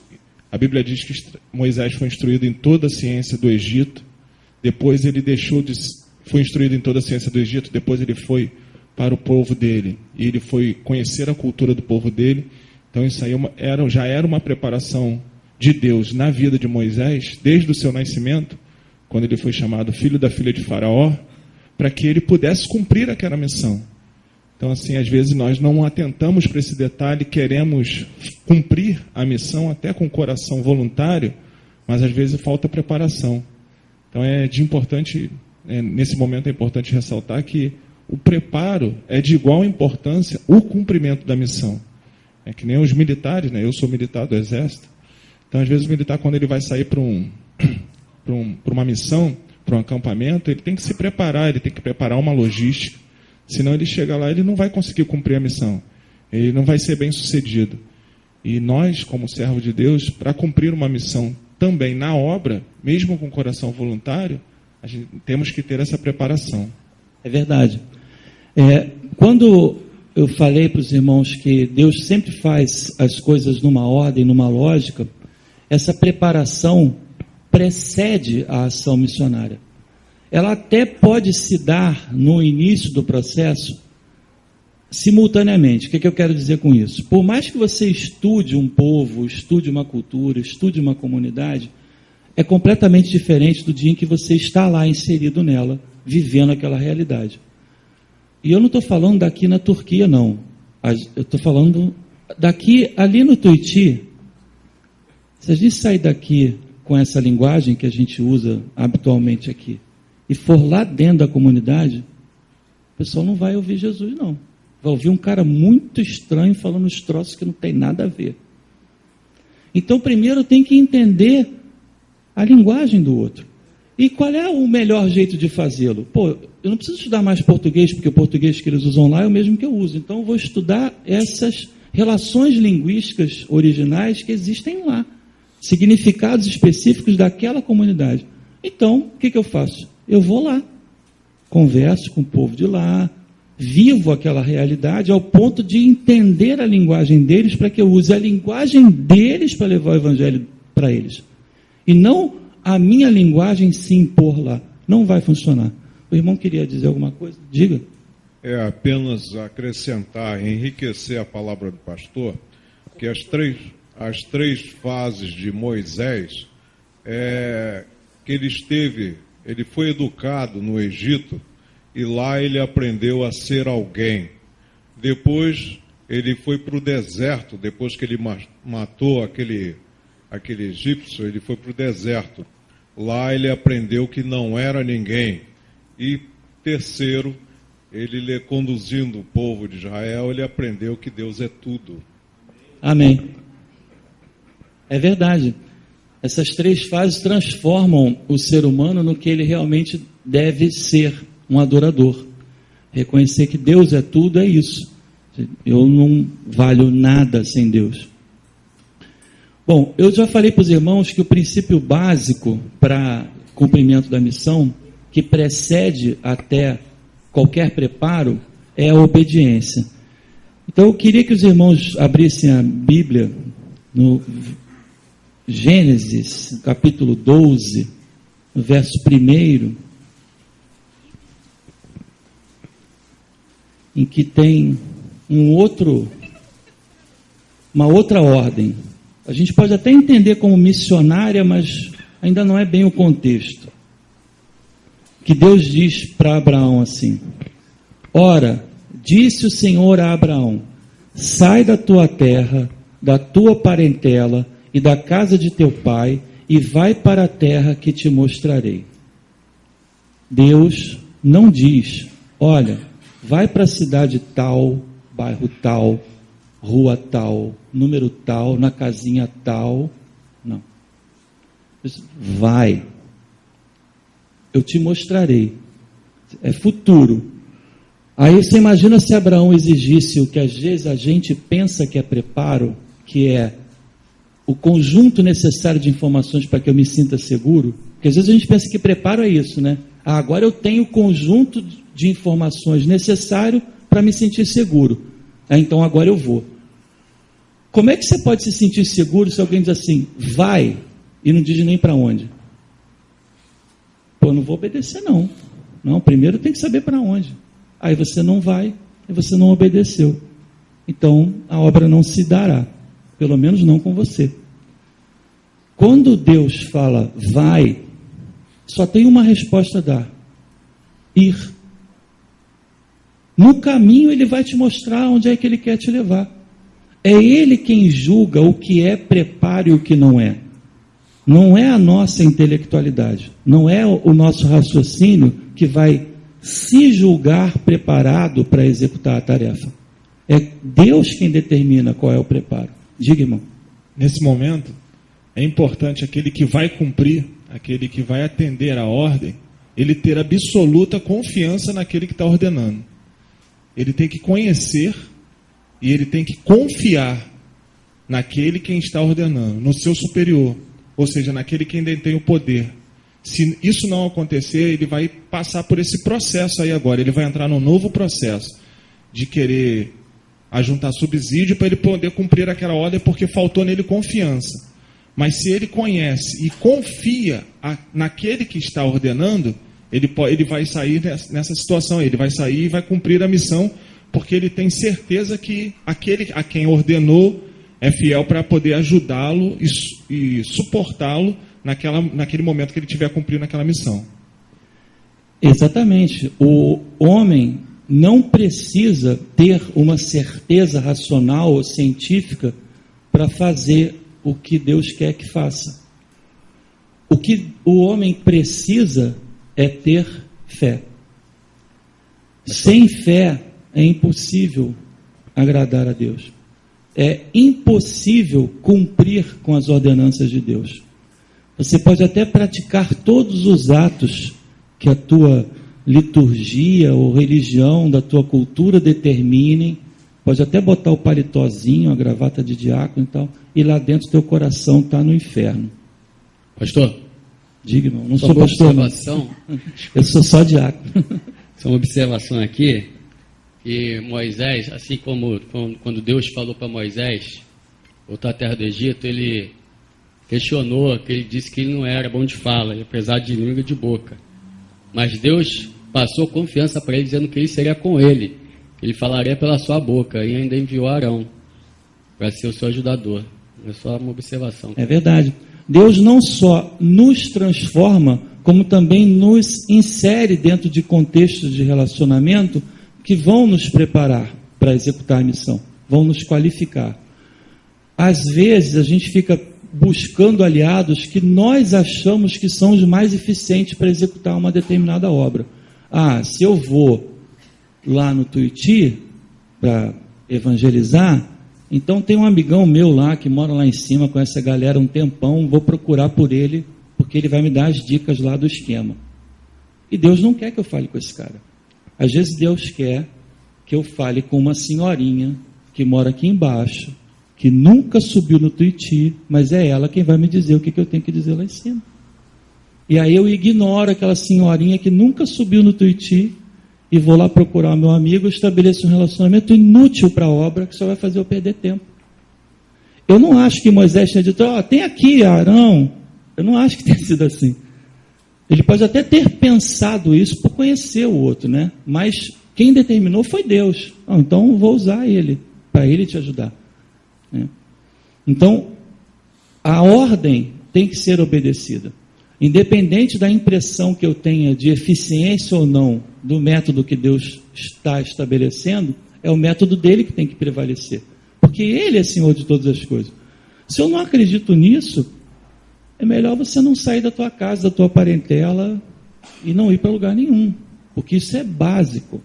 A Bíblia diz que Moisés foi instruído em toda a ciência do Egito, depois ele foi instruído em toda a ciência do Egito, depois ele foi para o povo dele, e ele foi conhecer a cultura do povo dele. Então isso aí já era uma preparação de Deus na vida de Moisés, desde o seu nascimento, quando ele foi chamado filho da filha de Faraó, para que ele pudesse cumprir aquela missão. Então, assim, às vezes nós não atentamos para esse detalhe, queremos cumprir a missão até com o coração voluntário, mas às vezes falta preparação. Então, nesse momento é importante ressaltar que o preparo é de igual importância o cumprimento da missão. É que nem os militares, né? Eu sou militar do Exército. Então, às vezes, o militar, quando ele vai sair para uma missão, para um acampamento, ele tem que se preparar, ele tem que preparar uma logística. Senão ele chega lá, ele não vai conseguir cumprir a missão. Ele não vai ser bem sucedido. E nós, como servos de Deus, para cumprir uma missão também na obra, mesmo com coração voluntário, temos que ter essa preparação. É verdade. Quando eu falei para os irmãos que Deus sempre faz as coisas numa ordem, numa lógica, essa preparação precede a ação missionária. Ela até pode se dar no início do processo simultaneamente. O que eu quero dizer com isso? Por mais que você estude um povo, estude uma cultura, estude uma comunidade, é completamente diferente do dia em que você está lá inserido nela, vivendo aquela realidade. E eu não estou falando daqui na Turquia, não. Eu estou falando daqui, ali no Tuiuti. Se a gente sair daqui com essa linguagem que a gente usa habitualmente aqui, e for lá dentro da comunidade, o pessoal não vai ouvir Jesus, não. Vai ouvir um cara muito estranho falando uns troços que não tem nada a ver. Então, primeiro tem que entender a linguagem do outro. E qual é o melhor jeito de fazê-lo? Eu não preciso estudar mais português, porque o português que eles usam lá é o mesmo que eu uso. Então, eu vou estudar essas relações linguísticas originais que existem lá. Significados específicos daquela comunidade. Então, o que eu faço? Eu vou lá, converso com o povo de lá, vivo aquela realidade ao ponto de entender a linguagem deles para que eu use a linguagem deles para levar o evangelho para eles. E não a minha linguagem se impor lá. Não vai funcionar. O irmão queria dizer alguma coisa? Diga. É apenas acrescentar, enriquecer a palavra do pastor, que as três fases de Moisés, que ele foi educado no Egito, e lá ele aprendeu a ser alguém. Depois ele foi para o deserto, depois que ele matou aquele egípcio, ele foi para o deserto. Lá ele aprendeu que não era ninguém. E terceiro, ele conduzindo o povo de Israel, ele aprendeu que Deus é tudo. Amém. É verdade. Essas três fases transformam o ser humano no que ele realmente deve ser, um adorador. Reconhecer que Deus é tudo, é isso. Eu não valho nada sem Deus. Bom, eu já falei para os irmãos que o princípio básico para cumprimento da missão, que precede até qualquer preparo, é a obediência. Então eu queria que os irmãos abrissem a Bíblia no Gênesis, capítulo 12, no verso 1, em que tem uma outra ordem. A gente pode até entender como missionária, mas ainda não é bem o contexto. Que Deus diz para Abraão assim: ora, disse o Senhor a Abraão, sai da tua terra, da tua parentela e da casa de teu pai, e vai para a terra que te mostrarei. Deus não diz, olha, vai para a cidade tal, bairro tal, rua tal, número tal, na casinha tal. Não. Vai. Eu te mostrarei. É futuro. Aí você imagina se Abraão exigisse o que às vezes a gente pensa que é preparo, que é o conjunto necessário de informações para que eu me sinta seguro. Porque às vezes a gente pensa que preparo é isso, né? Agora eu tenho o conjunto de informações necessário para me sentir seguro. Então agora eu vou. Como é que você pode se sentir seguro se alguém diz assim, vai, e não diz nem para onde? Pô, não vou obedecer não. Não, primeiro tem que saber para onde. Aí você não vai, e você não obedeceu. Então a obra não se dará. Pelo menos não com você. Quando Deus fala vai, só tem uma resposta a dar: ir. No caminho ele vai te mostrar onde é que ele quer te levar. É ele quem julga o que é preparo e o que não é. Não é a nossa intelectualidade, não é o nosso raciocínio que vai se julgar preparado para executar a tarefa. É Deus quem determina qual é o preparo. Diga, irmão. Nesse momento, é importante aquele que vai cumprir, aquele que vai atender a ordem, ele ter absoluta confiança naquele que está ordenando. Ele tem que conhecer e ele tem que confiar naquele quem está ordenando, no seu superior, ou seja, naquele quem detém o poder. Se isso não acontecer, ele vai passar por esse processo aí agora, ele vai entrar num novo processo de querer ajuntar subsídio para ele poder cumprir aquela ordem porque faltou nele confiança. Mas se ele conhece e confia naquele que está ordenando, ele vai sair nessa situação, ele vai sair e vai cumprir a missão, porque ele tem certeza que aquele a quem ordenou é fiel para poder ajudá-lo e suportá-lo naquele momento que ele estiver cumprindo aquela missão. Exatamente. O homem não precisa ter uma certeza racional ou científica para fazer o que Deus quer que faça. O que o homem precisa é ter fé. Sem fé é impossível agradar a Deus. É impossível cumprir com as ordenanças de Deus. Você pode até praticar todos os atos que a tua liturgia ou religião da tua cultura determinem, pode até botar o paletózinho, a gravata de diácono e tal, e lá dentro teu coração está no inferno. Pastor? Diga, irmão, não sou pastor, não. Eu sou só diácono. Só uma observação aqui, que Moisés, assim como quando Deus falou para Moisés voltar à terra do Egito, ele questionou, que ele disse que ele não era bom de fala, apesar de língua de boca. Mas Deus passou confiança para ele, dizendo que ele seria com ele. Ele falaria pela sua boca, e ainda enviou Arão para ser o seu ajudador. É só uma observação. É verdade. Deus não só nos transforma, como também nos insere dentro de contextos de relacionamento que vão nos preparar para executar a missão, vão nos qualificar. Às vezes a gente fica buscando aliados que nós achamos que são os mais eficientes para executar uma determinada obra. Se eu vou lá no Tuiuti para evangelizar, então tem um amigão meu lá que mora lá em cima com essa galera um tempão, vou procurar por ele, porque ele vai me dar as dicas lá do esquema. E Deus não quer que eu fale com esse cara. Às vezes Deus quer que eu fale com uma senhorinha que mora aqui embaixo, que nunca subiu no Tuiuti, mas é ela quem vai me dizer o que eu tenho que dizer lá em cima. E aí eu ignoro aquela senhorinha que nunca subiu no Tuiuti e vou lá procurar meu amigo, estabeleço um relacionamento inútil para a obra, que só vai fazer eu perder tempo. Eu não acho que Moisés tenha dito, tem aqui Arão. Eu não acho que tenha sido assim. Ele pode até ter pensado isso por conhecer o outro, né? Mas quem determinou foi Deus. Então vou usar ele, para ele te ajudar. Então, a ordem tem que ser obedecida. Independente da impressão que eu tenha de eficiência ou não do método que Deus está estabelecendo, é o método dele que tem que prevalecer. Porque ele é Senhor de todas as coisas. Se eu não acredito nisso, é melhor você não sair da tua casa, da tua parentela e não ir para lugar nenhum. Porque isso é básico.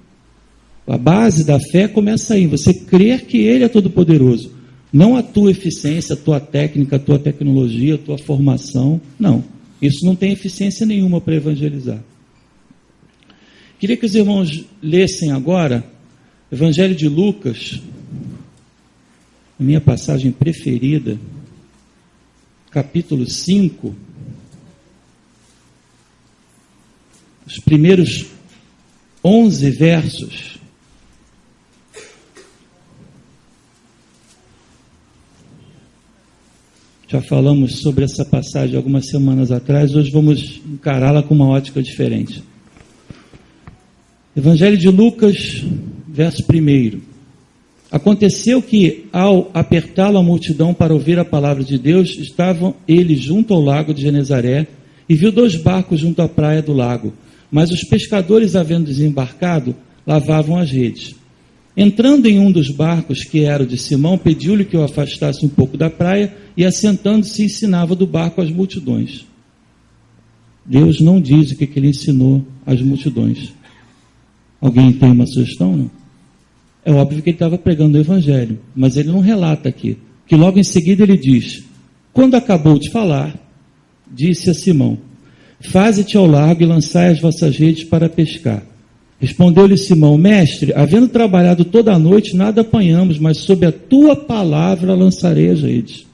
A base da fé começa aí, você crer que ele é todo poderoso. Não a tua eficiência, a tua técnica, a tua tecnologia, a tua formação. Não. Isso não tem eficiência nenhuma para evangelizar. Queria que os irmãos lessem agora Evangelho de Lucas, a minha passagem preferida, capítulo 5, os primeiros 11 versos. Já falamos sobre essa passagem algumas semanas atrás, hoje vamos encará-la com uma ótica diferente. Evangelho de Lucas, verso 1. Aconteceu que, ao apertá-lo a multidão para ouvir a palavra de Deus, estavam eles junto ao lago de Genezaré, e viu 2 barcos junto à praia do lago, mas os pescadores, havendo desembarcado, lavavam as redes. Entrando em um dos barcos, que era o de Simão, pediu-lhe que o afastasse um pouco da praia, e assentando-se ensinava do barco às multidões. Deus não diz o que ele ensinou às multidões. Alguém tem uma sugestão? Não? É óbvio que ele estava pregando o evangelho, mas ele não relata aqui, que logo em seguida ele diz: quando acabou de falar, disse a Simão: faze-te ao largo e lançai as vossas redes para pescar. Respondeu-lhe Simão: mestre, havendo trabalhado toda a noite, nada apanhamos, mas sob a tua palavra lançarei as redes.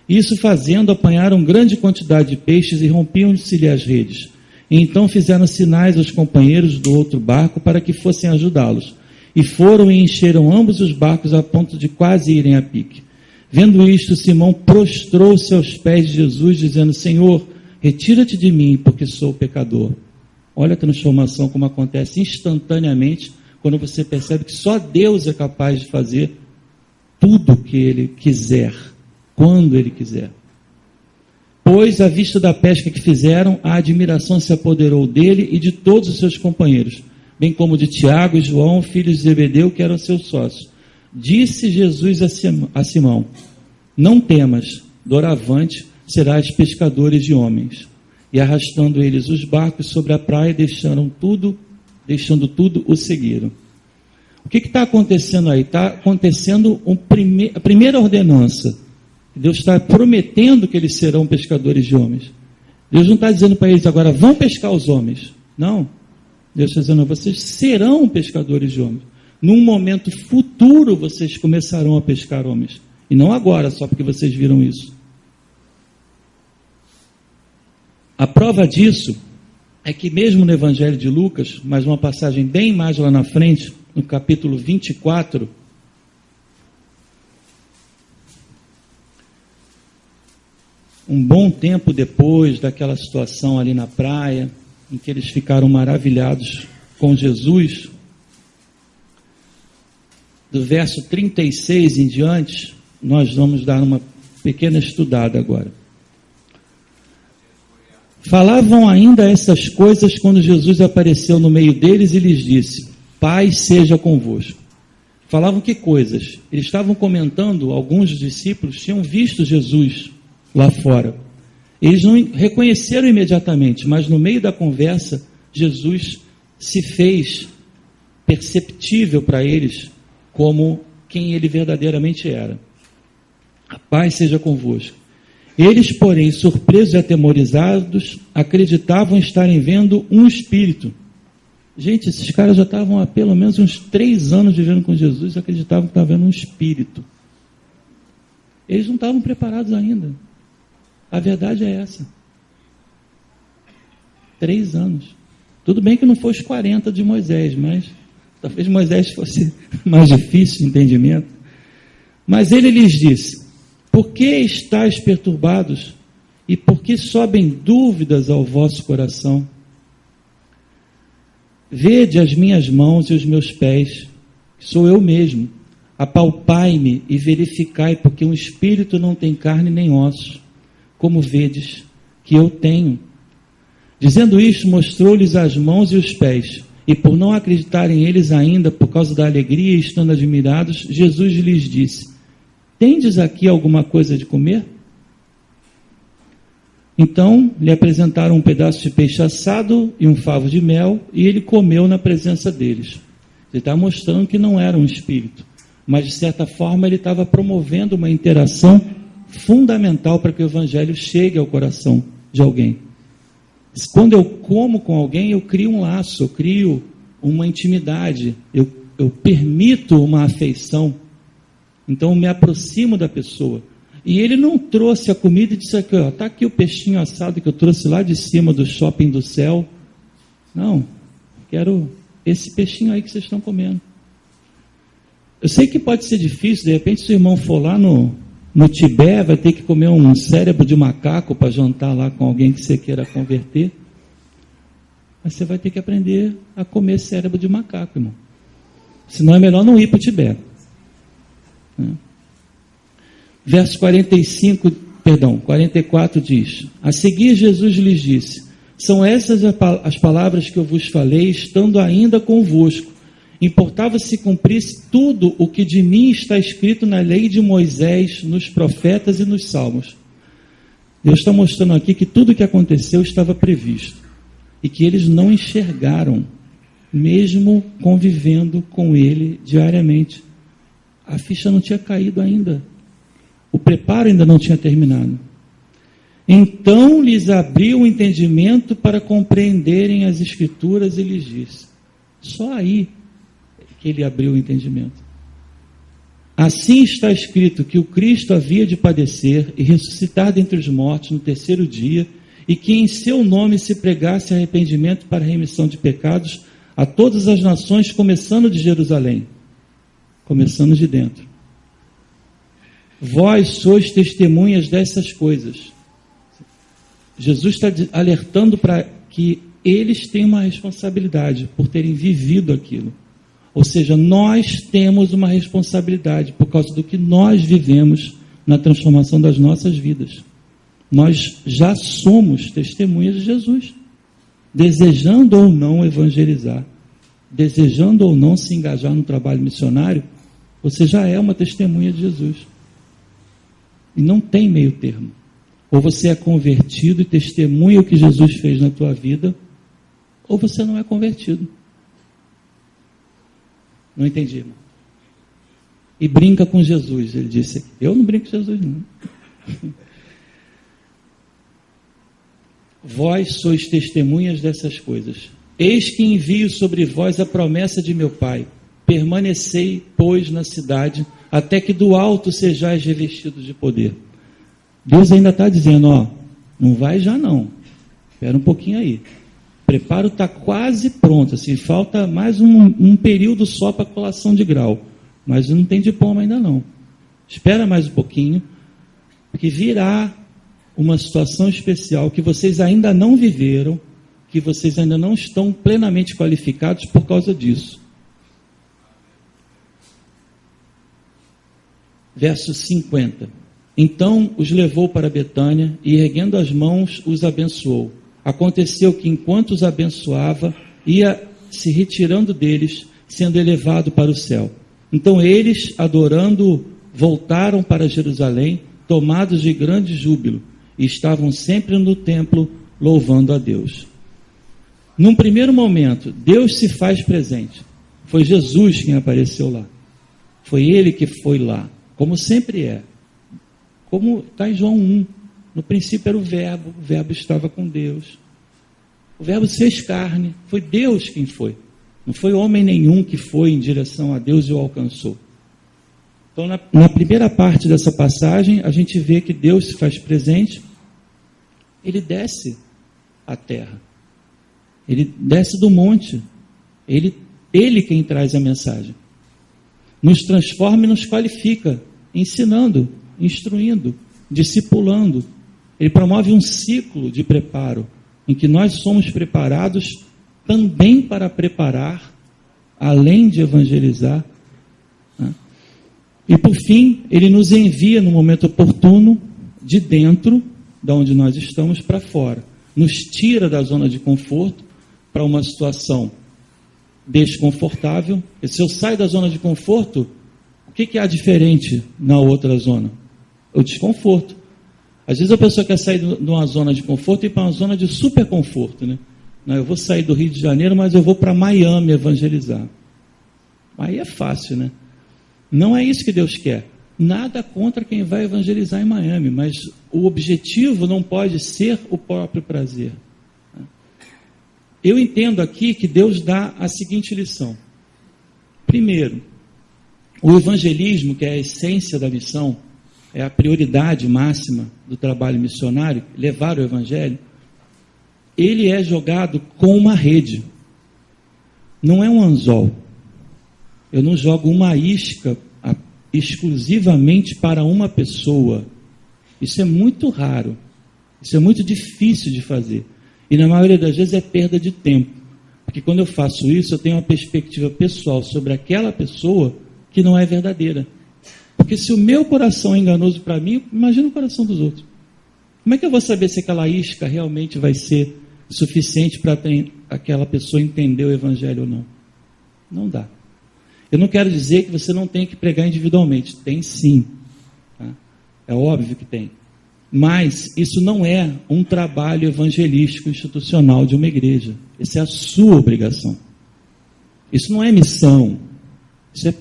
Isso fazendo, apanharam grande quantidade de peixes e rompiam-se-lhe as redes. E então fizeram sinais aos companheiros do outro barco para que fossem ajudá-los. E foram e encheram ambos os barcos a ponto de quase irem a pique. Vendo isto, Simão prostrou-se aos pés de Jesus, dizendo: Senhor, retira-te de mim, porque sou pecador. Olha a transformação como acontece instantaneamente, quando você percebe que só Deus é capaz de fazer tudo o que Ele quiser, quando Ele quiser. Pois, à vista da pesca que fizeram, a admiração se apoderou dele e de todos os seus companheiros, bem como de Tiago e João, filhos de Zebedeu, que eram seus sócios. Disse Jesus a Simão: não temas, doravante serás pescadores de homens. E arrastando eles os barcos sobre a praia, deixando tudo, o seguiram. O que está acontecendo aí? Está acontecendo a primeira ordenança. Deus está prometendo que eles serão pescadores de homens. Deus não está dizendo para eles agora, vão pescar os homens. Não. Deus está dizendo, vocês serão pescadores de homens. Num momento futuro, vocês começarão a pescar homens. E não agora, só porque vocês viram isso. A prova disso é que mesmo no Evangelho de Lucas, mais uma passagem bem mais lá na frente, no capítulo 24, um bom tempo depois daquela situação ali na praia, em que eles ficaram maravilhados com Jesus, do verso 36 em diante, nós vamos dar uma pequena estudada agora. Falavam ainda essas coisas quando Jesus apareceu no meio deles e lhes disse: paz seja convosco. Falavam que coisas? Eles estavam comentando, alguns discípulos tinham visto Jesus lá fora. Eles não reconheceram imediatamente, mas no meio da conversa, Jesus se fez perceptível para eles como quem ele verdadeiramente era. A paz seja convosco. Eles, porém, surpresos e atemorizados, acreditavam estarem vendo um espírito. Gente, esses caras já estavam há pelo menos uns 3 anos vivendo com Jesus e acreditavam que estavam vendo um espírito. Eles não estavam preparados ainda. A verdade é essa. 3 anos. Tudo bem que não foi os 40 de Moisés, mas talvez Moisés fosse mais difícil de entendimento. Mas ele lhes disse: por que estáis perturbados e por que sobem dúvidas ao vosso coração? Vede as minhas mãos e os meus pés, que sou eu mesmo. Apalpai-me e verificai, porque um espírito não tem carne nem ossos, como vedes que eu tenho. Dizendo isto, mostrou-lhes as mãos e os pés. E por não acreditarem eles ainda, por causa da alegria e estando admirados, Jesus lhes disse: tendes aqui alguma coisa de comer? Então lhe apresentaram um pedaço de peixe assado e um favo de mel, e ele comeu na presença deles. Ele está mostrando que não era um espírito, mas de certa forma ele estava promovendo uma interação fundamental para que o evangelho chegue ao coração de alguém. Quando eu como com alguém, eu crio um laço, eu crio uma intimidade, eu permito uma afeição. Então eu me aproximo da pessoa. E ele não trouxe a comida e disse aqui, está aqui o peixinho assado que eu trouxe lá de cima do shopping do céu. Não, quero esse peixinho aí que vocês estão comendo. Eu sei que pode ser difícil, de repente se o irmão for lá no Tibete, vai ter que comer um cérebro de macaco para jantar lá com alguém que você queira converter. Mas você vai ter que aprender a comer cérebro de macaco, irmão. Senão é melhor não ir para o Tibete. Verso 45 44 diz: a seguir Jesus lhes disse: são essas as palavras que eu vos falei, estando ainda convosco. Importava se cumprisse tudo o que de mim está escrito na lei de Moisés, nos profetas e nos salmos. Deus está mostrando aqui que tudo o que aconteceu estava previsto e que eles não enxergaram, mesmo convivendo com ele diariamente. A ficha não tinha caído ainda. O preparo ainda não tinha terminado. Então lhes abriu o entendimento para compreenderem as Escrituras e lhes disse. Só aí que ele abriu o entendimento. Assim está escrito que o Cristo havia de padecer e ressuscitar dentre os mortos no terceiro dia, e que em seu nome se pregasse arrependimento para a remissão de pecados a todas as nações, começando de Jerusalém, começando de dentro. Vós sois testemunhas dessas coisas. Jesus está alertando para que eles têm uma responsabilidade por terem vivido aquilo. Ou seja, nós temos uma responsabilidade por causa do que nós vivemos na transformação das nossas vidas. Nós já somos testemunhas de Jesus, desejando ou não evangelizar, desejando ou não se engajar no trabalho missionário, você já é uma testemunha de Jesus. E não tem meio termo. Ou você é convertido e testemunha o que Jesus fez na tua vida, ou você não é convertido. Não entendi, irmão. E brinca com Jesus, ele disse aqui. Eu não brinco com Jesus, não. Vós sois testemunhas dessas coisas. Eis que envio sobre vós a promessa de meu Pai. Permanecei, pois, na cidade, até que do alto sejais revestidos de poder. Deus ainda está dizendo, ó, não vai já não. Espera um pouquinho aí. O preparo está quase pronto, assim, falta mais um período só para colação de grau. Mas não tem diploma ainda não. Espera mais um pouquinho, porque virá uma situação especial que vocês ainda não viveram, que vocês ainda não estão plenamente qualificados por causa disso. Verso 50. Então os levou para Betânia e, erguendo as mãos, os abençoou. Aconteceu que, enquanto os abençoava, ia se retirando deles, sendo elevado para o céu. Então eles, adorando, voltaram para Jerusalém, tomados de grande júbilo, e estavam sempre no templo, louvando a Deus. Num primeiro momento, Deus se faz presente. Foi Jesus quem apareceu lá. Foi Ele que foi lá, como sempre é. Como está em João 1. No princípio era o Verbo estava com Deus. O Verbo se fez carne, foi Deus quem foi. Não foi homem nenhum que foi em direção a Deus e o alcançou. Então, na primeira parte dessa passagem, a gente vê que Deus se faz presente, Ele desce à terra, Ele desce do monte, Ele quem traz a mensagem. Nos transforma e nos qualifica, ensinando, instruindo, discipulando. Ele promove um ciclo de preparo, em que nós somos preparados também para preparar, além de evangelizar. E por fim, Ele nos envia no momento oportuno, de dentro, da onde nós estamos, para fora. Nos tira da zona de conforto para uma situação desconfortável. E se eu saio da zona de conforto, o que há diferente na outra zona? O desconforto. Às vezes a pessoa quer sair de uma zona de conforto e ir para uma zona de super conforto, né? Não, eu vou sair do Rio de Janeiro, mas eu vou para Miami evangelizar. Aí é fácil, né? Não é isso que Deus quer. Nada contra quem vai evangelizar em Miami, mas o objetivo não pode ser o próprio prazer. Eu entendo aqui que Deus dá a seguinte lição. Primeiro, o evangelismo, que é a essência da missão, é a prioridade máxima do trabalho missionário, levar o evangelho, ele é jogado com uma rede. Não é um anzol. Eu não jogo uma isca exclusivamente para uma pessoa. Isso é muito raro. Isso é muito difícil de fazer. E na maioria das vezes é perda de tempo. Porque quando eu faço isso, eu tenho uma perspectiva pessoal sobre aquela pessoa que não é verdadeira. Porque se o meu coração é enganoso para mim, imagina o coração dos outros. Como é que eu vou saber se aquela isca realmente vai ser suficiente para aquela pessoa entender o Evangelho ou não? Não dá. Eu não quero dizer que você não tem que pregar individualmente. Tem sim. Tá? É óbvio que tem. Mas isso não é um trabalho evangelístico institucional de uma igreja. Essa é a sua obrigação. Isso não é missão. Isso é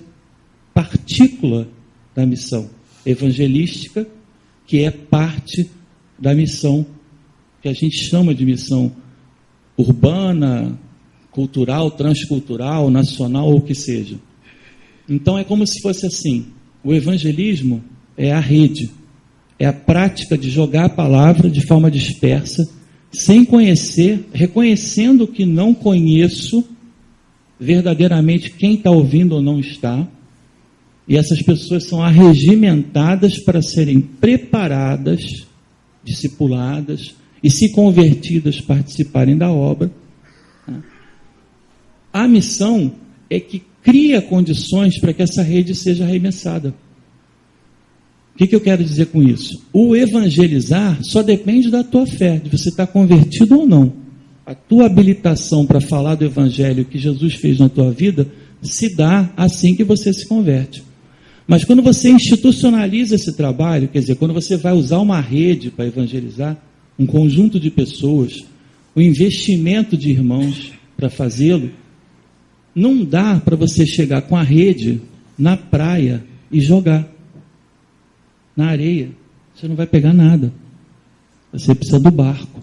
partícula da missão evangelística, que é parte da missão que a gente chama de missão urbana, cultural, transcultural, nacional ou o que seja. Então é como se fosse assim: o evangelismo é a rede, é a prática de jogar a palavra de forma dispersa, sem conhecer, reconhecendo que não conheço verdadeiramente quem está ouvindo ou não está, e essas pessoas são arregimentadas para serem preparadas, discipuladas e, se convertidas, participarem da obra. A missão é que cria condições para que essa rede seja arremessada. O que eu quero dizer com isso? O evangelizar só depende da tua fé, de você estar convertido ou não. A tua habilitação para falar do evangelho que Jesus fez na tua vida se dá assim que você se converte. Mas quando você institucionaliza esse trabalho, quer dizer, quando você vai usar uma rede para evangelizar, um conjunto de pessoas, o investimento de irmãos para fazê-lo, não dá para você chegar com a rede na praia e jogar na areia. Você não vai pegar nada. Você precisa do barco.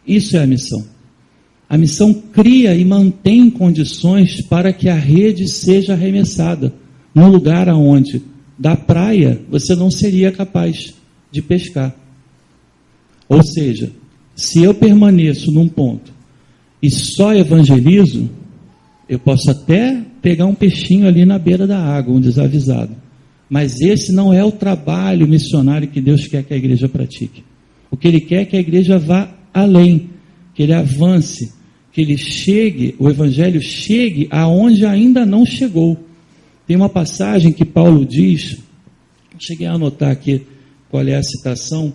Isso é a missão. A missão cria e mantém condições para que a rede seja arremessada num lugar onde, da praia, você não seria capaz de pescar. Ou seja, se eu permaneço num ponto e só evangelizo, eu posso até pegar um peixinho ali na beira da água, um desavisado. Mas esse não é o trabalho missionário que Deus quer que a igreja pratique. O que Ele quer é que a igreja vá além, que ele avance, que ele chegue, o evangelho chegue aonde ainda não chegou. Tem uma passagem que Paulo diz, cheguei a anotar aqui qual é a citação,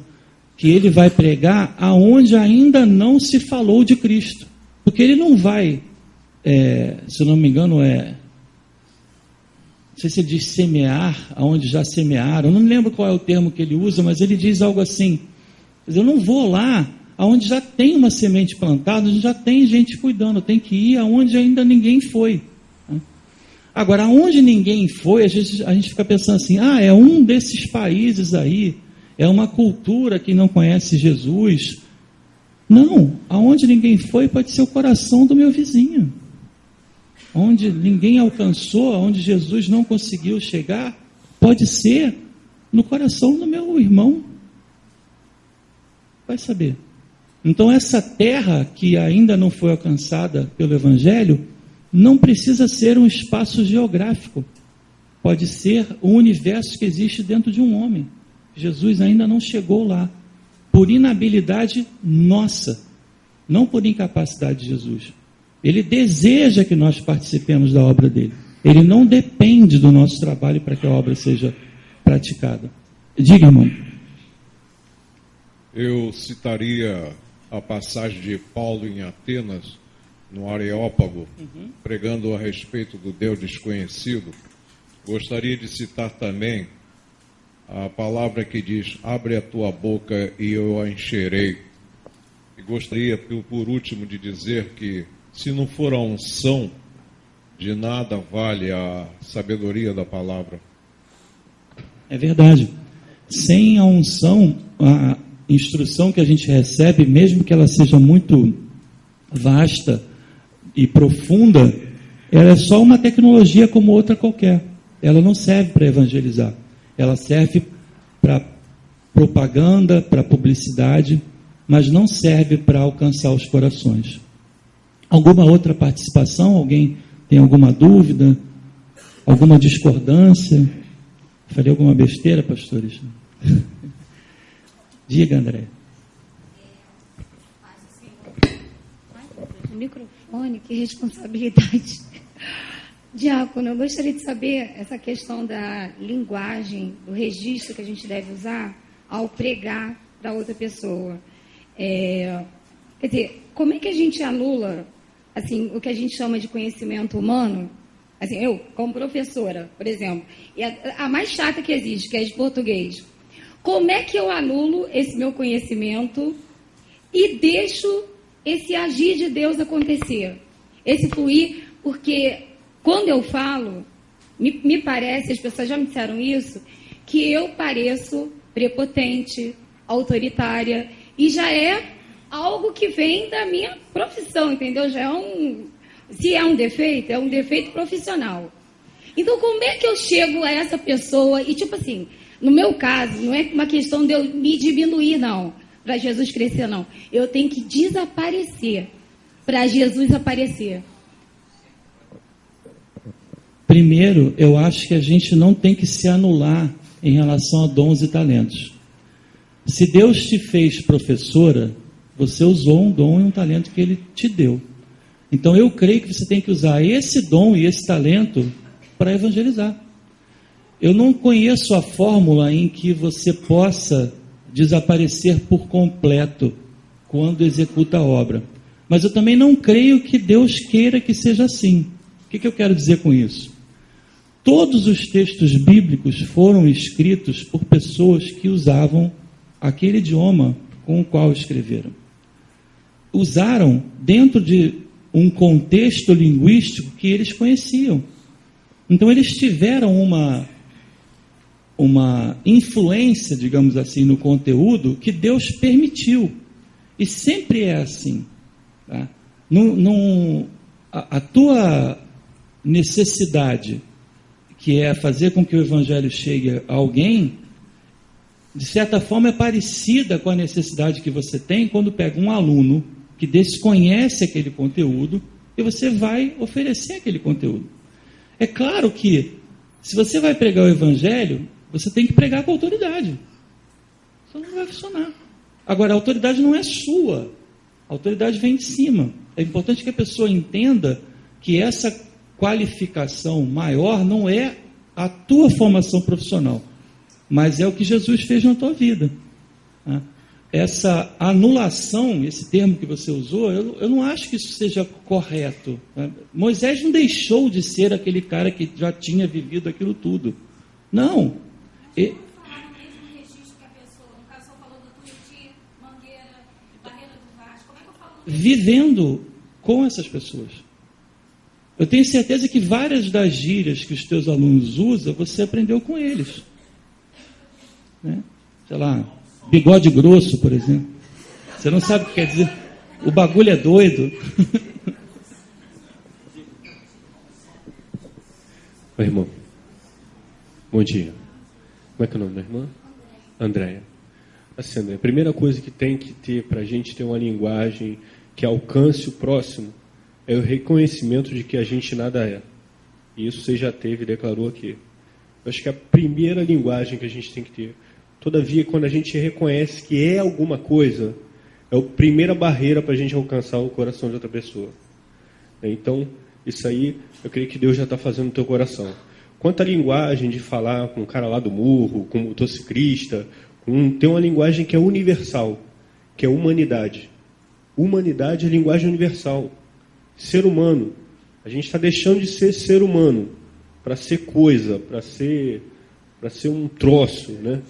que ele vai pregar aonde ainda não se falou de Cristo. Porque ele não vai, se eu não me engano, não sei se ele diz semear, aonde já semearam, eu não me lembro qual é o termo que ele usa, mas ele diz algo assim: eu não vou lá aonde já tem uma semente plantada, onde já tem gente cuidando, eu tenho que ir aonde ainda ninguém foi. Agora, aonde ninguém foi, a gente fica pensando assim, é um desses países aí, é uma cultura que não conhece Jesus. Não, aonde ninguém foi pode ser o coração do meu vizinho. Onde ninguém alcançou, onde Jesus não conseguiu chegar, pode ser no coração do meu irmão. Vai saber. Então essa terra que ainda não foi alcançada pelo Evangelho, não precisa ser um espaço geográfico. Pode ser o universo que existe dentro de um homem. Jesus ainda não chegou lá, por inabilidade nossa, não por incapacidade de Jesus. Ele deseja que nós participemos da obra dele. Ele não depende do nosso trabalho para que a obra seja praticada. Diga, irmão. Eu citaria a passagem de Paulo em Atenas, no Areópago, pregando a respeito do Deus desconhecido. Gostaria de citar também a palavra que diz: abre a tua boca e eu a encherei. E gostaria, por último, de dizer que, se não for a unção, de nada vale a sabedoria da palavra. É verdade. Sem a unção, a instrução que a gente recebe, mesmo que ela seja muito vasta e profunda, ela é só uma tecnologia como outra qualquer. Ela não serve para evangelizar. Ela serve para propaganda, para publicidade, mas não serve para alcançar os corações. Alguma outra participação? Alguém tem alguma dúvida? Alguma discordância? Falei alguma besteira, pastores? Diga, André. O microfone, que responsabilidade. Diácono, eu gostaria de saber essa questão da linguagem, do registro que a gente deve usar ao pregar para outra pessoa. Quer dizer, como é que a gente anula, assim, o que a gente chama de conhecimento humano? Assim, eu, como professora, por exemplo, e a mais chata que existe, que é de português. Como é que eu anulo esse meu conhecimento e deixo esse agir de Deus acontecer? Esse fluir, porque quando eu falo, me parece, as pessoas já me disseram isso, que eu pareço prepotente, autoritária, e já é algo que vem da minha profissão, entendeu? Já é se é um defeito profissional. Então, como é que eu chego a essa pessoa e, tipo assim, no meu caso, não é uma questão de eu me diminuir, não, para Jesus crescer, não. Eu tenho que desaparecer para Jesus aparecer. Primeiro, eu acho que a gente não tem que se anular em relação a dons e talentos. Se Deus te fez professora, você usou um dom e um talento que Ele te deu. Então, eu creio que você tem que usar esse dom e esse talento para evangelizar. Eu não conheço a fórmula em que você possa desaparecer por completo quando executa a obra. Mas eu também não creio que Deus queira que seja assim. O que eu quero dizer com isso? Todos os textos bíblicos foram escritos por pessoas que usavam aquele idioma com o qual escreveram. Usaram dentro de um contexto linguístico que eles conheciam. Então, eles tiveram uma influência, digamos assim, no conteúdo que Deus permitiu. E sempre é assim. Tá? A tua necessidade, que é fazer com que o Evangelho chegue a alguém, de certa forma é parecida com a necessidade que você tem quando pega um aluno que desconhece aquele conteúdo e você vai oferecer aquele conteúdo. É claro que, se você vai pregar o Evangelho, você tem que pregar com autoridade. Isso não vai funcionar. Agora, a autoridade não é sua. A autoridade vem de cima. É importante que a pessoa entenda que essa qualificação maior não é a tua formação profissional, mas é o que Jesus fez na tua vida. Essa anulação, esse termo que você usou, eu não acho que isso seja correto. Moisés não deixou de ser aquele cara que já tinha vivido aquilo tudo. Não. Vivendo com essas pessoas. Eu tenho certeza que várias das gírias que os teus alunos usam, você aprendeu com eles. Né? Sei lá, bigode grosso, por exemplo. Você não sabe o que quer dizer. O bagulho é doido. Oi, irmão. Bom dia. Como é que é o nome da irmã? Andréia. Assim, André, a primeira coisa que tem que ter para a gente ter uma linguagem que alcance o próximo é o reconhecimento de que a gente nada é. E isso você já teve e declarou aqui. Eu acho que a primeira linguagem que a gente tem que ter. Todavia, quando a gente reconhece que é alguma coisa, é a primeira barreira para a gente alcançar o coração de outra pessoa. Então, isso aí, eu creio que Deus já está fazendo no teu coração. Quanto à linguagem de falar com o cara lá do murro, com o motociclista, tem uma linguagem que é universal, que é humanidade. Humanidade é linguagem universal. Ser humano. A gente está deixando de ser humano para ser coisa, para ser um troço, né?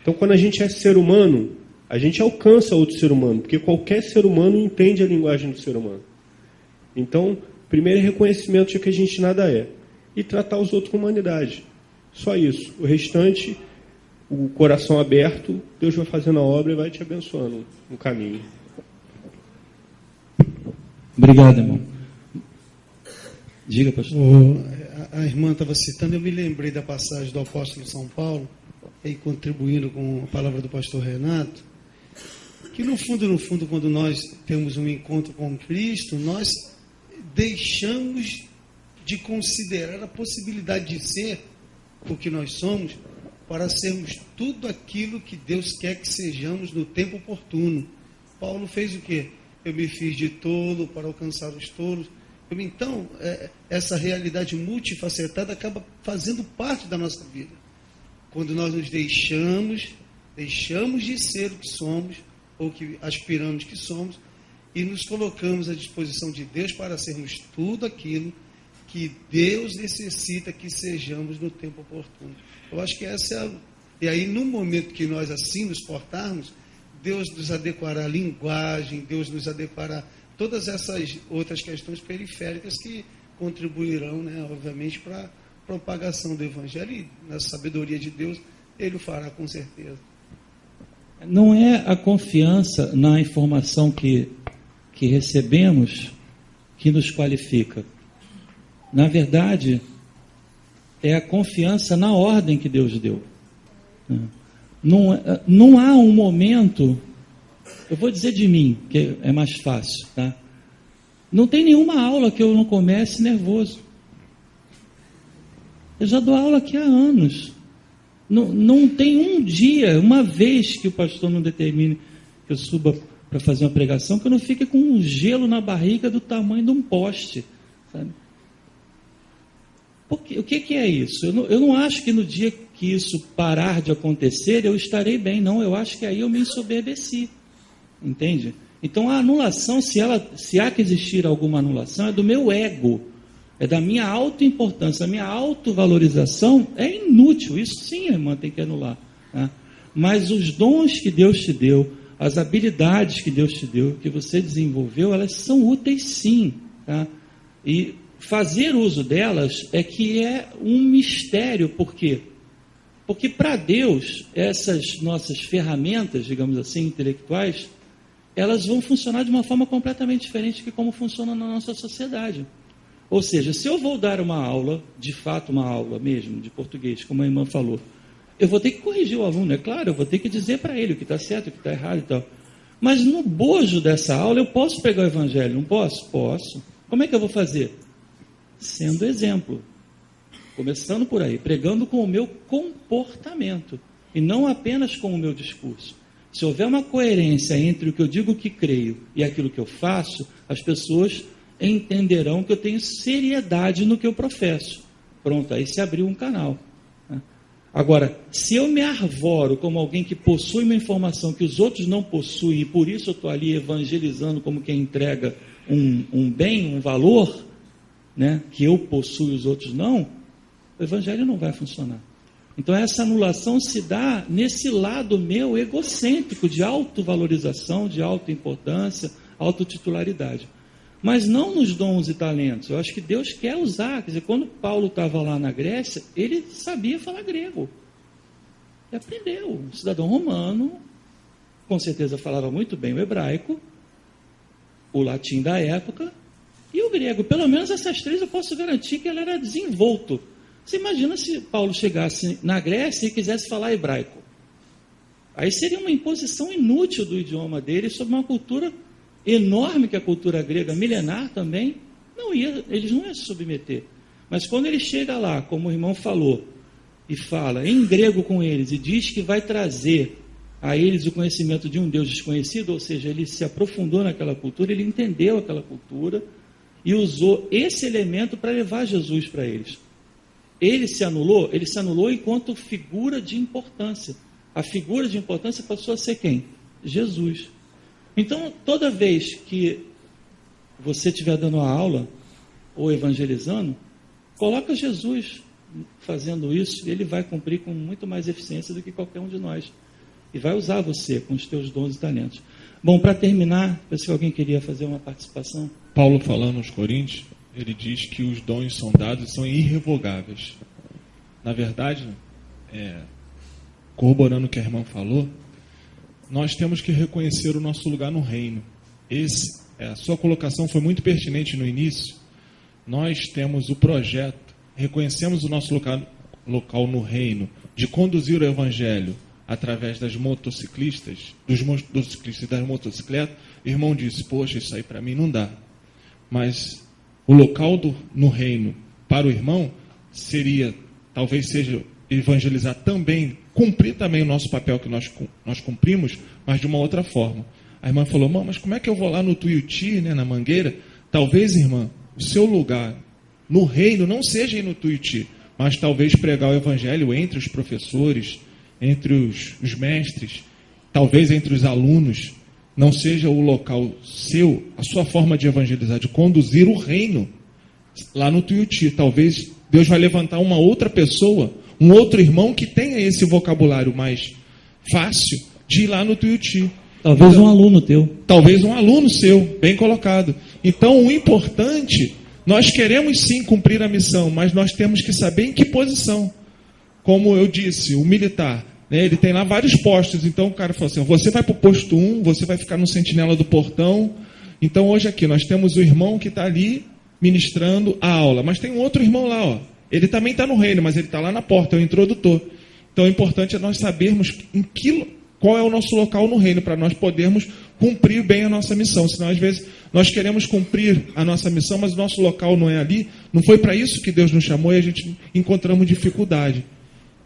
Então, quando a gente é ser humano, a gente alcança outro ser humano, porque qualquer ser humano entende a linguagem do ser humano. Então, primeiro é reconhecimento de que a gente nada é. E tratar os outros com humanidade. Só isso. O restante, o coração aberto, Deus vai fazendo a obra e vai te abençoando no caminho. Obrigado, irmão. Diga, pastor. A irmã estava citando, eu me lembrei da passagem do apóstolo São Paulo, aí contribuindo com a palavra do pastor Renato, que no fundo, quando nós temos um encontro com Cristo, nós deixamos de considerar a possibilidade de ser o que nós somos para sermos tudo aquilo que Deus quer que sejamos no tempo oportuno. Paulo fez o quê? Eu me fiz de tolo para alcançar os tolos. Então, essa realidade multifacetada acaba fazendo parte da nossa vida. Quando nós nos deixamos deixamos de ser o que somos, ou que aspiramos que somos, e nos colocamos à disposição de Deus para sermos tudo aquilo que Deus necessita que sejamos no tempo oportuno. Eu acho que essa é a... E aí, no momento que nós assim nos portarmos, Deus nos adequará a linguagem, Deus nos adequará todas essas outras questões periféricas que contribuirão, né, obviamente, para a propagação do Evangelho, e na sabedoria de Deus, Ele o fará com certeza. Não é a confiança na informação que recebemos que nos qualifica. Na verdade, é a confiança na ordem que Deus deu. Não há um momento, eu vou dizer de mim, que é mais fácil, tá? Não tem nenhuma aula que eu não comece nervoso. Eu já dou aula aqui há anos. Não tem um dia, uma vez que o pastor não determine que eu suba para fazer uma pregação, que eu não fique com um gelo na barriga do tamanho de um poste, sabe? Porque, o que é isso? Eu não acho que no dia que isso parar de acontecer, eu estarei bem, não. Eu acho que aí eu me ensoberbeci, entende? Então, a anulação, se há que existir alguma anulação, é do meu ego, é da minha autoimportância, a minha autovalorização é inútil. Isso sim, irmã, tem que anular. Tá? Mas os dons que Deus te deu, as habilidades que Deus te deu, que você desenvolveu, elas são úteis sim. Tá? E fazer uso delas é que é um mistério. Por quê? Porque para Deus, essas nossas ferramentas, digamos assim, intelectuais, elas vão funcionar de uma forma completamente diferente de como funciona na nossa sociedade. Ou seja, se eu vou dar uma aula, de fato uma aula mesmo, de português, como a irmã falou, eu vou ter que corrigir o aluno, é claro, eu vou ter que dizer para ele o que está certo, o que está errado e tal. Mas no bojo dessa aula eu posso pregar o evangelho, não posso? Posso. Como é que eu vou fazer? Sendo exemplo. Começando por aí, pregando com o meu comportamento, e não apenas com o meu discurso. Se houver uma coerência entre o que eu digo que creio e aquilo que eu faço, as pessoas entenderão que eu tenho seriedade no que eu professo. Pronto, aí se abriu um canal. Né? Agora, se eu me arvoro como alguém que possui uma informação que os outros não possuem, e por isso eu estou ali evangelizando como quem entrega um bem, um valor, né, que eu possuo e os outros não, o evangelho não vai funcionar. Então essa anulação se dá nesse lado meu egocêntrico, de autovalorização, de autoimportância, autotitularidade. Mas não nos dons e talentos. Eu acho que Deus quer usar. Quer dizer, quando Paulo estava lá na Grécia, ele sabia falar grego. Ele aprendeu. Um cidadão romano, com certeza falava muito bem o hebraico, o latim da época e o grego. Pelo menos essas três eu posso garantir que ele era desenvolto. Você imagina se Paulo chegasse na Grécia e quisesse falar hebraico. Aí seria uma imposição inútil do idioma dele sobre uma cultura enorme, que a cultura grega milenar também, eles não iam se submeter. Mas quando ele chega lá, como o irmão falou, e fala em grego com eles, e diz que vai trazer a eles o conhecimento de um Deus desconhecido, ou seja, ele se aprofundou naquela cultura, ele entendeu aquela cultura, e usou esse elemento para levar Jesus para eles. Ele se anulou enquanto figura de importância. A figura de importância passou a ser quem? Jesus. Então, toda vez que você estiver dando a aula ou evangelizando, coloca Jesus fazendo isso, ele vai cumprir com muito mais eficiência do que qualquer um de nós. E vai usar você com os teus dons e talentos. Bom, para terminar, parece que alguém queria fazer uma participação. Paulo, falando aos Coríntios, ele diz que os dons são dados e são irrevogáveis. Na verdade, corroborando o que a irmã falou, nós temos que reconhecer o nosso lugar no reino. A sua colocação foi muito pertinente no início. Nós temos o projeto, reconhecemos o nosso local no reino, de conduzir o evangelho através das motociclistas, dos motociclistas das motocicletas. O irmão disse, poxa, isso aí para mim não dá. Mas o local no reino para o irmão talvez seja evangelizar também, cumprir também o nosso papel que nós cumprimos, mas de uma outra forma. A irmã falou, mas como é que eu vou lá no Tuiuti, né, na Mangueira? Talvez, irmã, o seu lugar no reino não seja ir no Tuiuti, mas talvez pregar o evangelho entre os professores entre os mestres, talvez entre os alunos, não seja o local seu, a sua forma de evangelizar, de conduzir o reino lá no Tuiuti. Talvez Deus vai levantar uma outra pessoa, um outro irmão que tenha esse vocabulário mais fácil de ir lá no Tuiuti. Talvez um aluno teu. Talvez um aluno seu, bem colocado. Então, o importante, nós queremos sim cumprir a missão, mas nós temos que saber em que posição. Como eu disse, o militar, né, ele tem lá vários postos. Então, o cara falou assim, você vai para o posto 1, você vai ficar no sentinela do portão. Então, hoje aqui, nós temos o irmão que está ali ministrando a aula. Mas tem um outro irmão lá, ó. Ele também está no reino, mas ele está lá na porta, é o introdutor. Então, o importante é nós sabermos qual é o nosso local no reino, para nós podermos cumprir bem a nossa missão. Senão, às vezes, nós queremos cumprir a nossa missão, mas o nosso local não é ali. Não foi para isso que Deus nos chamou e a gente encontramos dificuldade.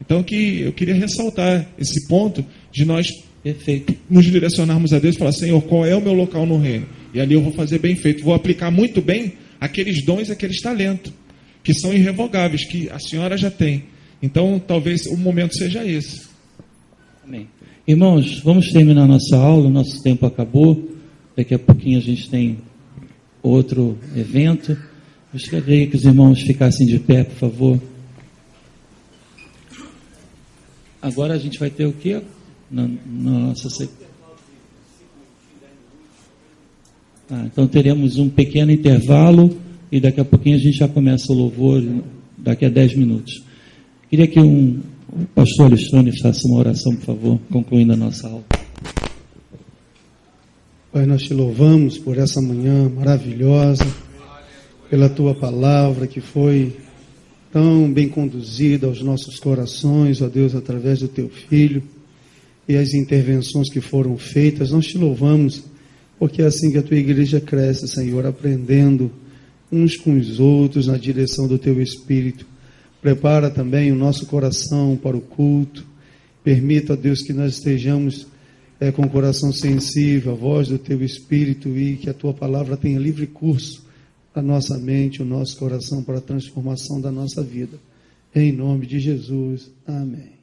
Então, eu queria ressaltar esse ponto de nós nos direcionarmos a Deus e falar, Senhor, qual é o meu local no reino? E ali eu vou fazer bem feito, vou aplicar muito bem aqueles dons, aqueles talentos, que são irrevogáveis, que a senhora já tem. Então, talvez o momento seja esse. Amém. Irmãos, vamos terminar nossa aula, nosso tempo acabou. Daqui a pouquinho a gente tem outro evento. Gostaria que os irmãos ficassem de pé, por favor. Agora a gente vai ter o quê? Na nossa... então teremos um pequeno intervalo e daqui a pouquinho a gente já começa o louvor, daqui a 10 minutos. Queria que o pastor Alexandre faça uma oração, por favor, concluindo a nossa aula. Pai, nós te louvamos por essa manhã maravilhosa, pela tua palavra que foi tão bem conduzida aos nossos corações, ó Deus, através do teu Filho, e as intervenções que foram feitas. Nós te louvamos, porque é assim que a tua igreja cresce, Senhor, aprendendo uns com os outros na direção do teu Espírito. Prepara também o nosso coração para o culto. Permita, ó Deus, que nós estejamos com o coração sensível à voz do teu Espírito e que a tua palavra tenha livre curso a nossa mente, o nosso coração para a transformação da nossa vida. Em nome de Jesus. Amém.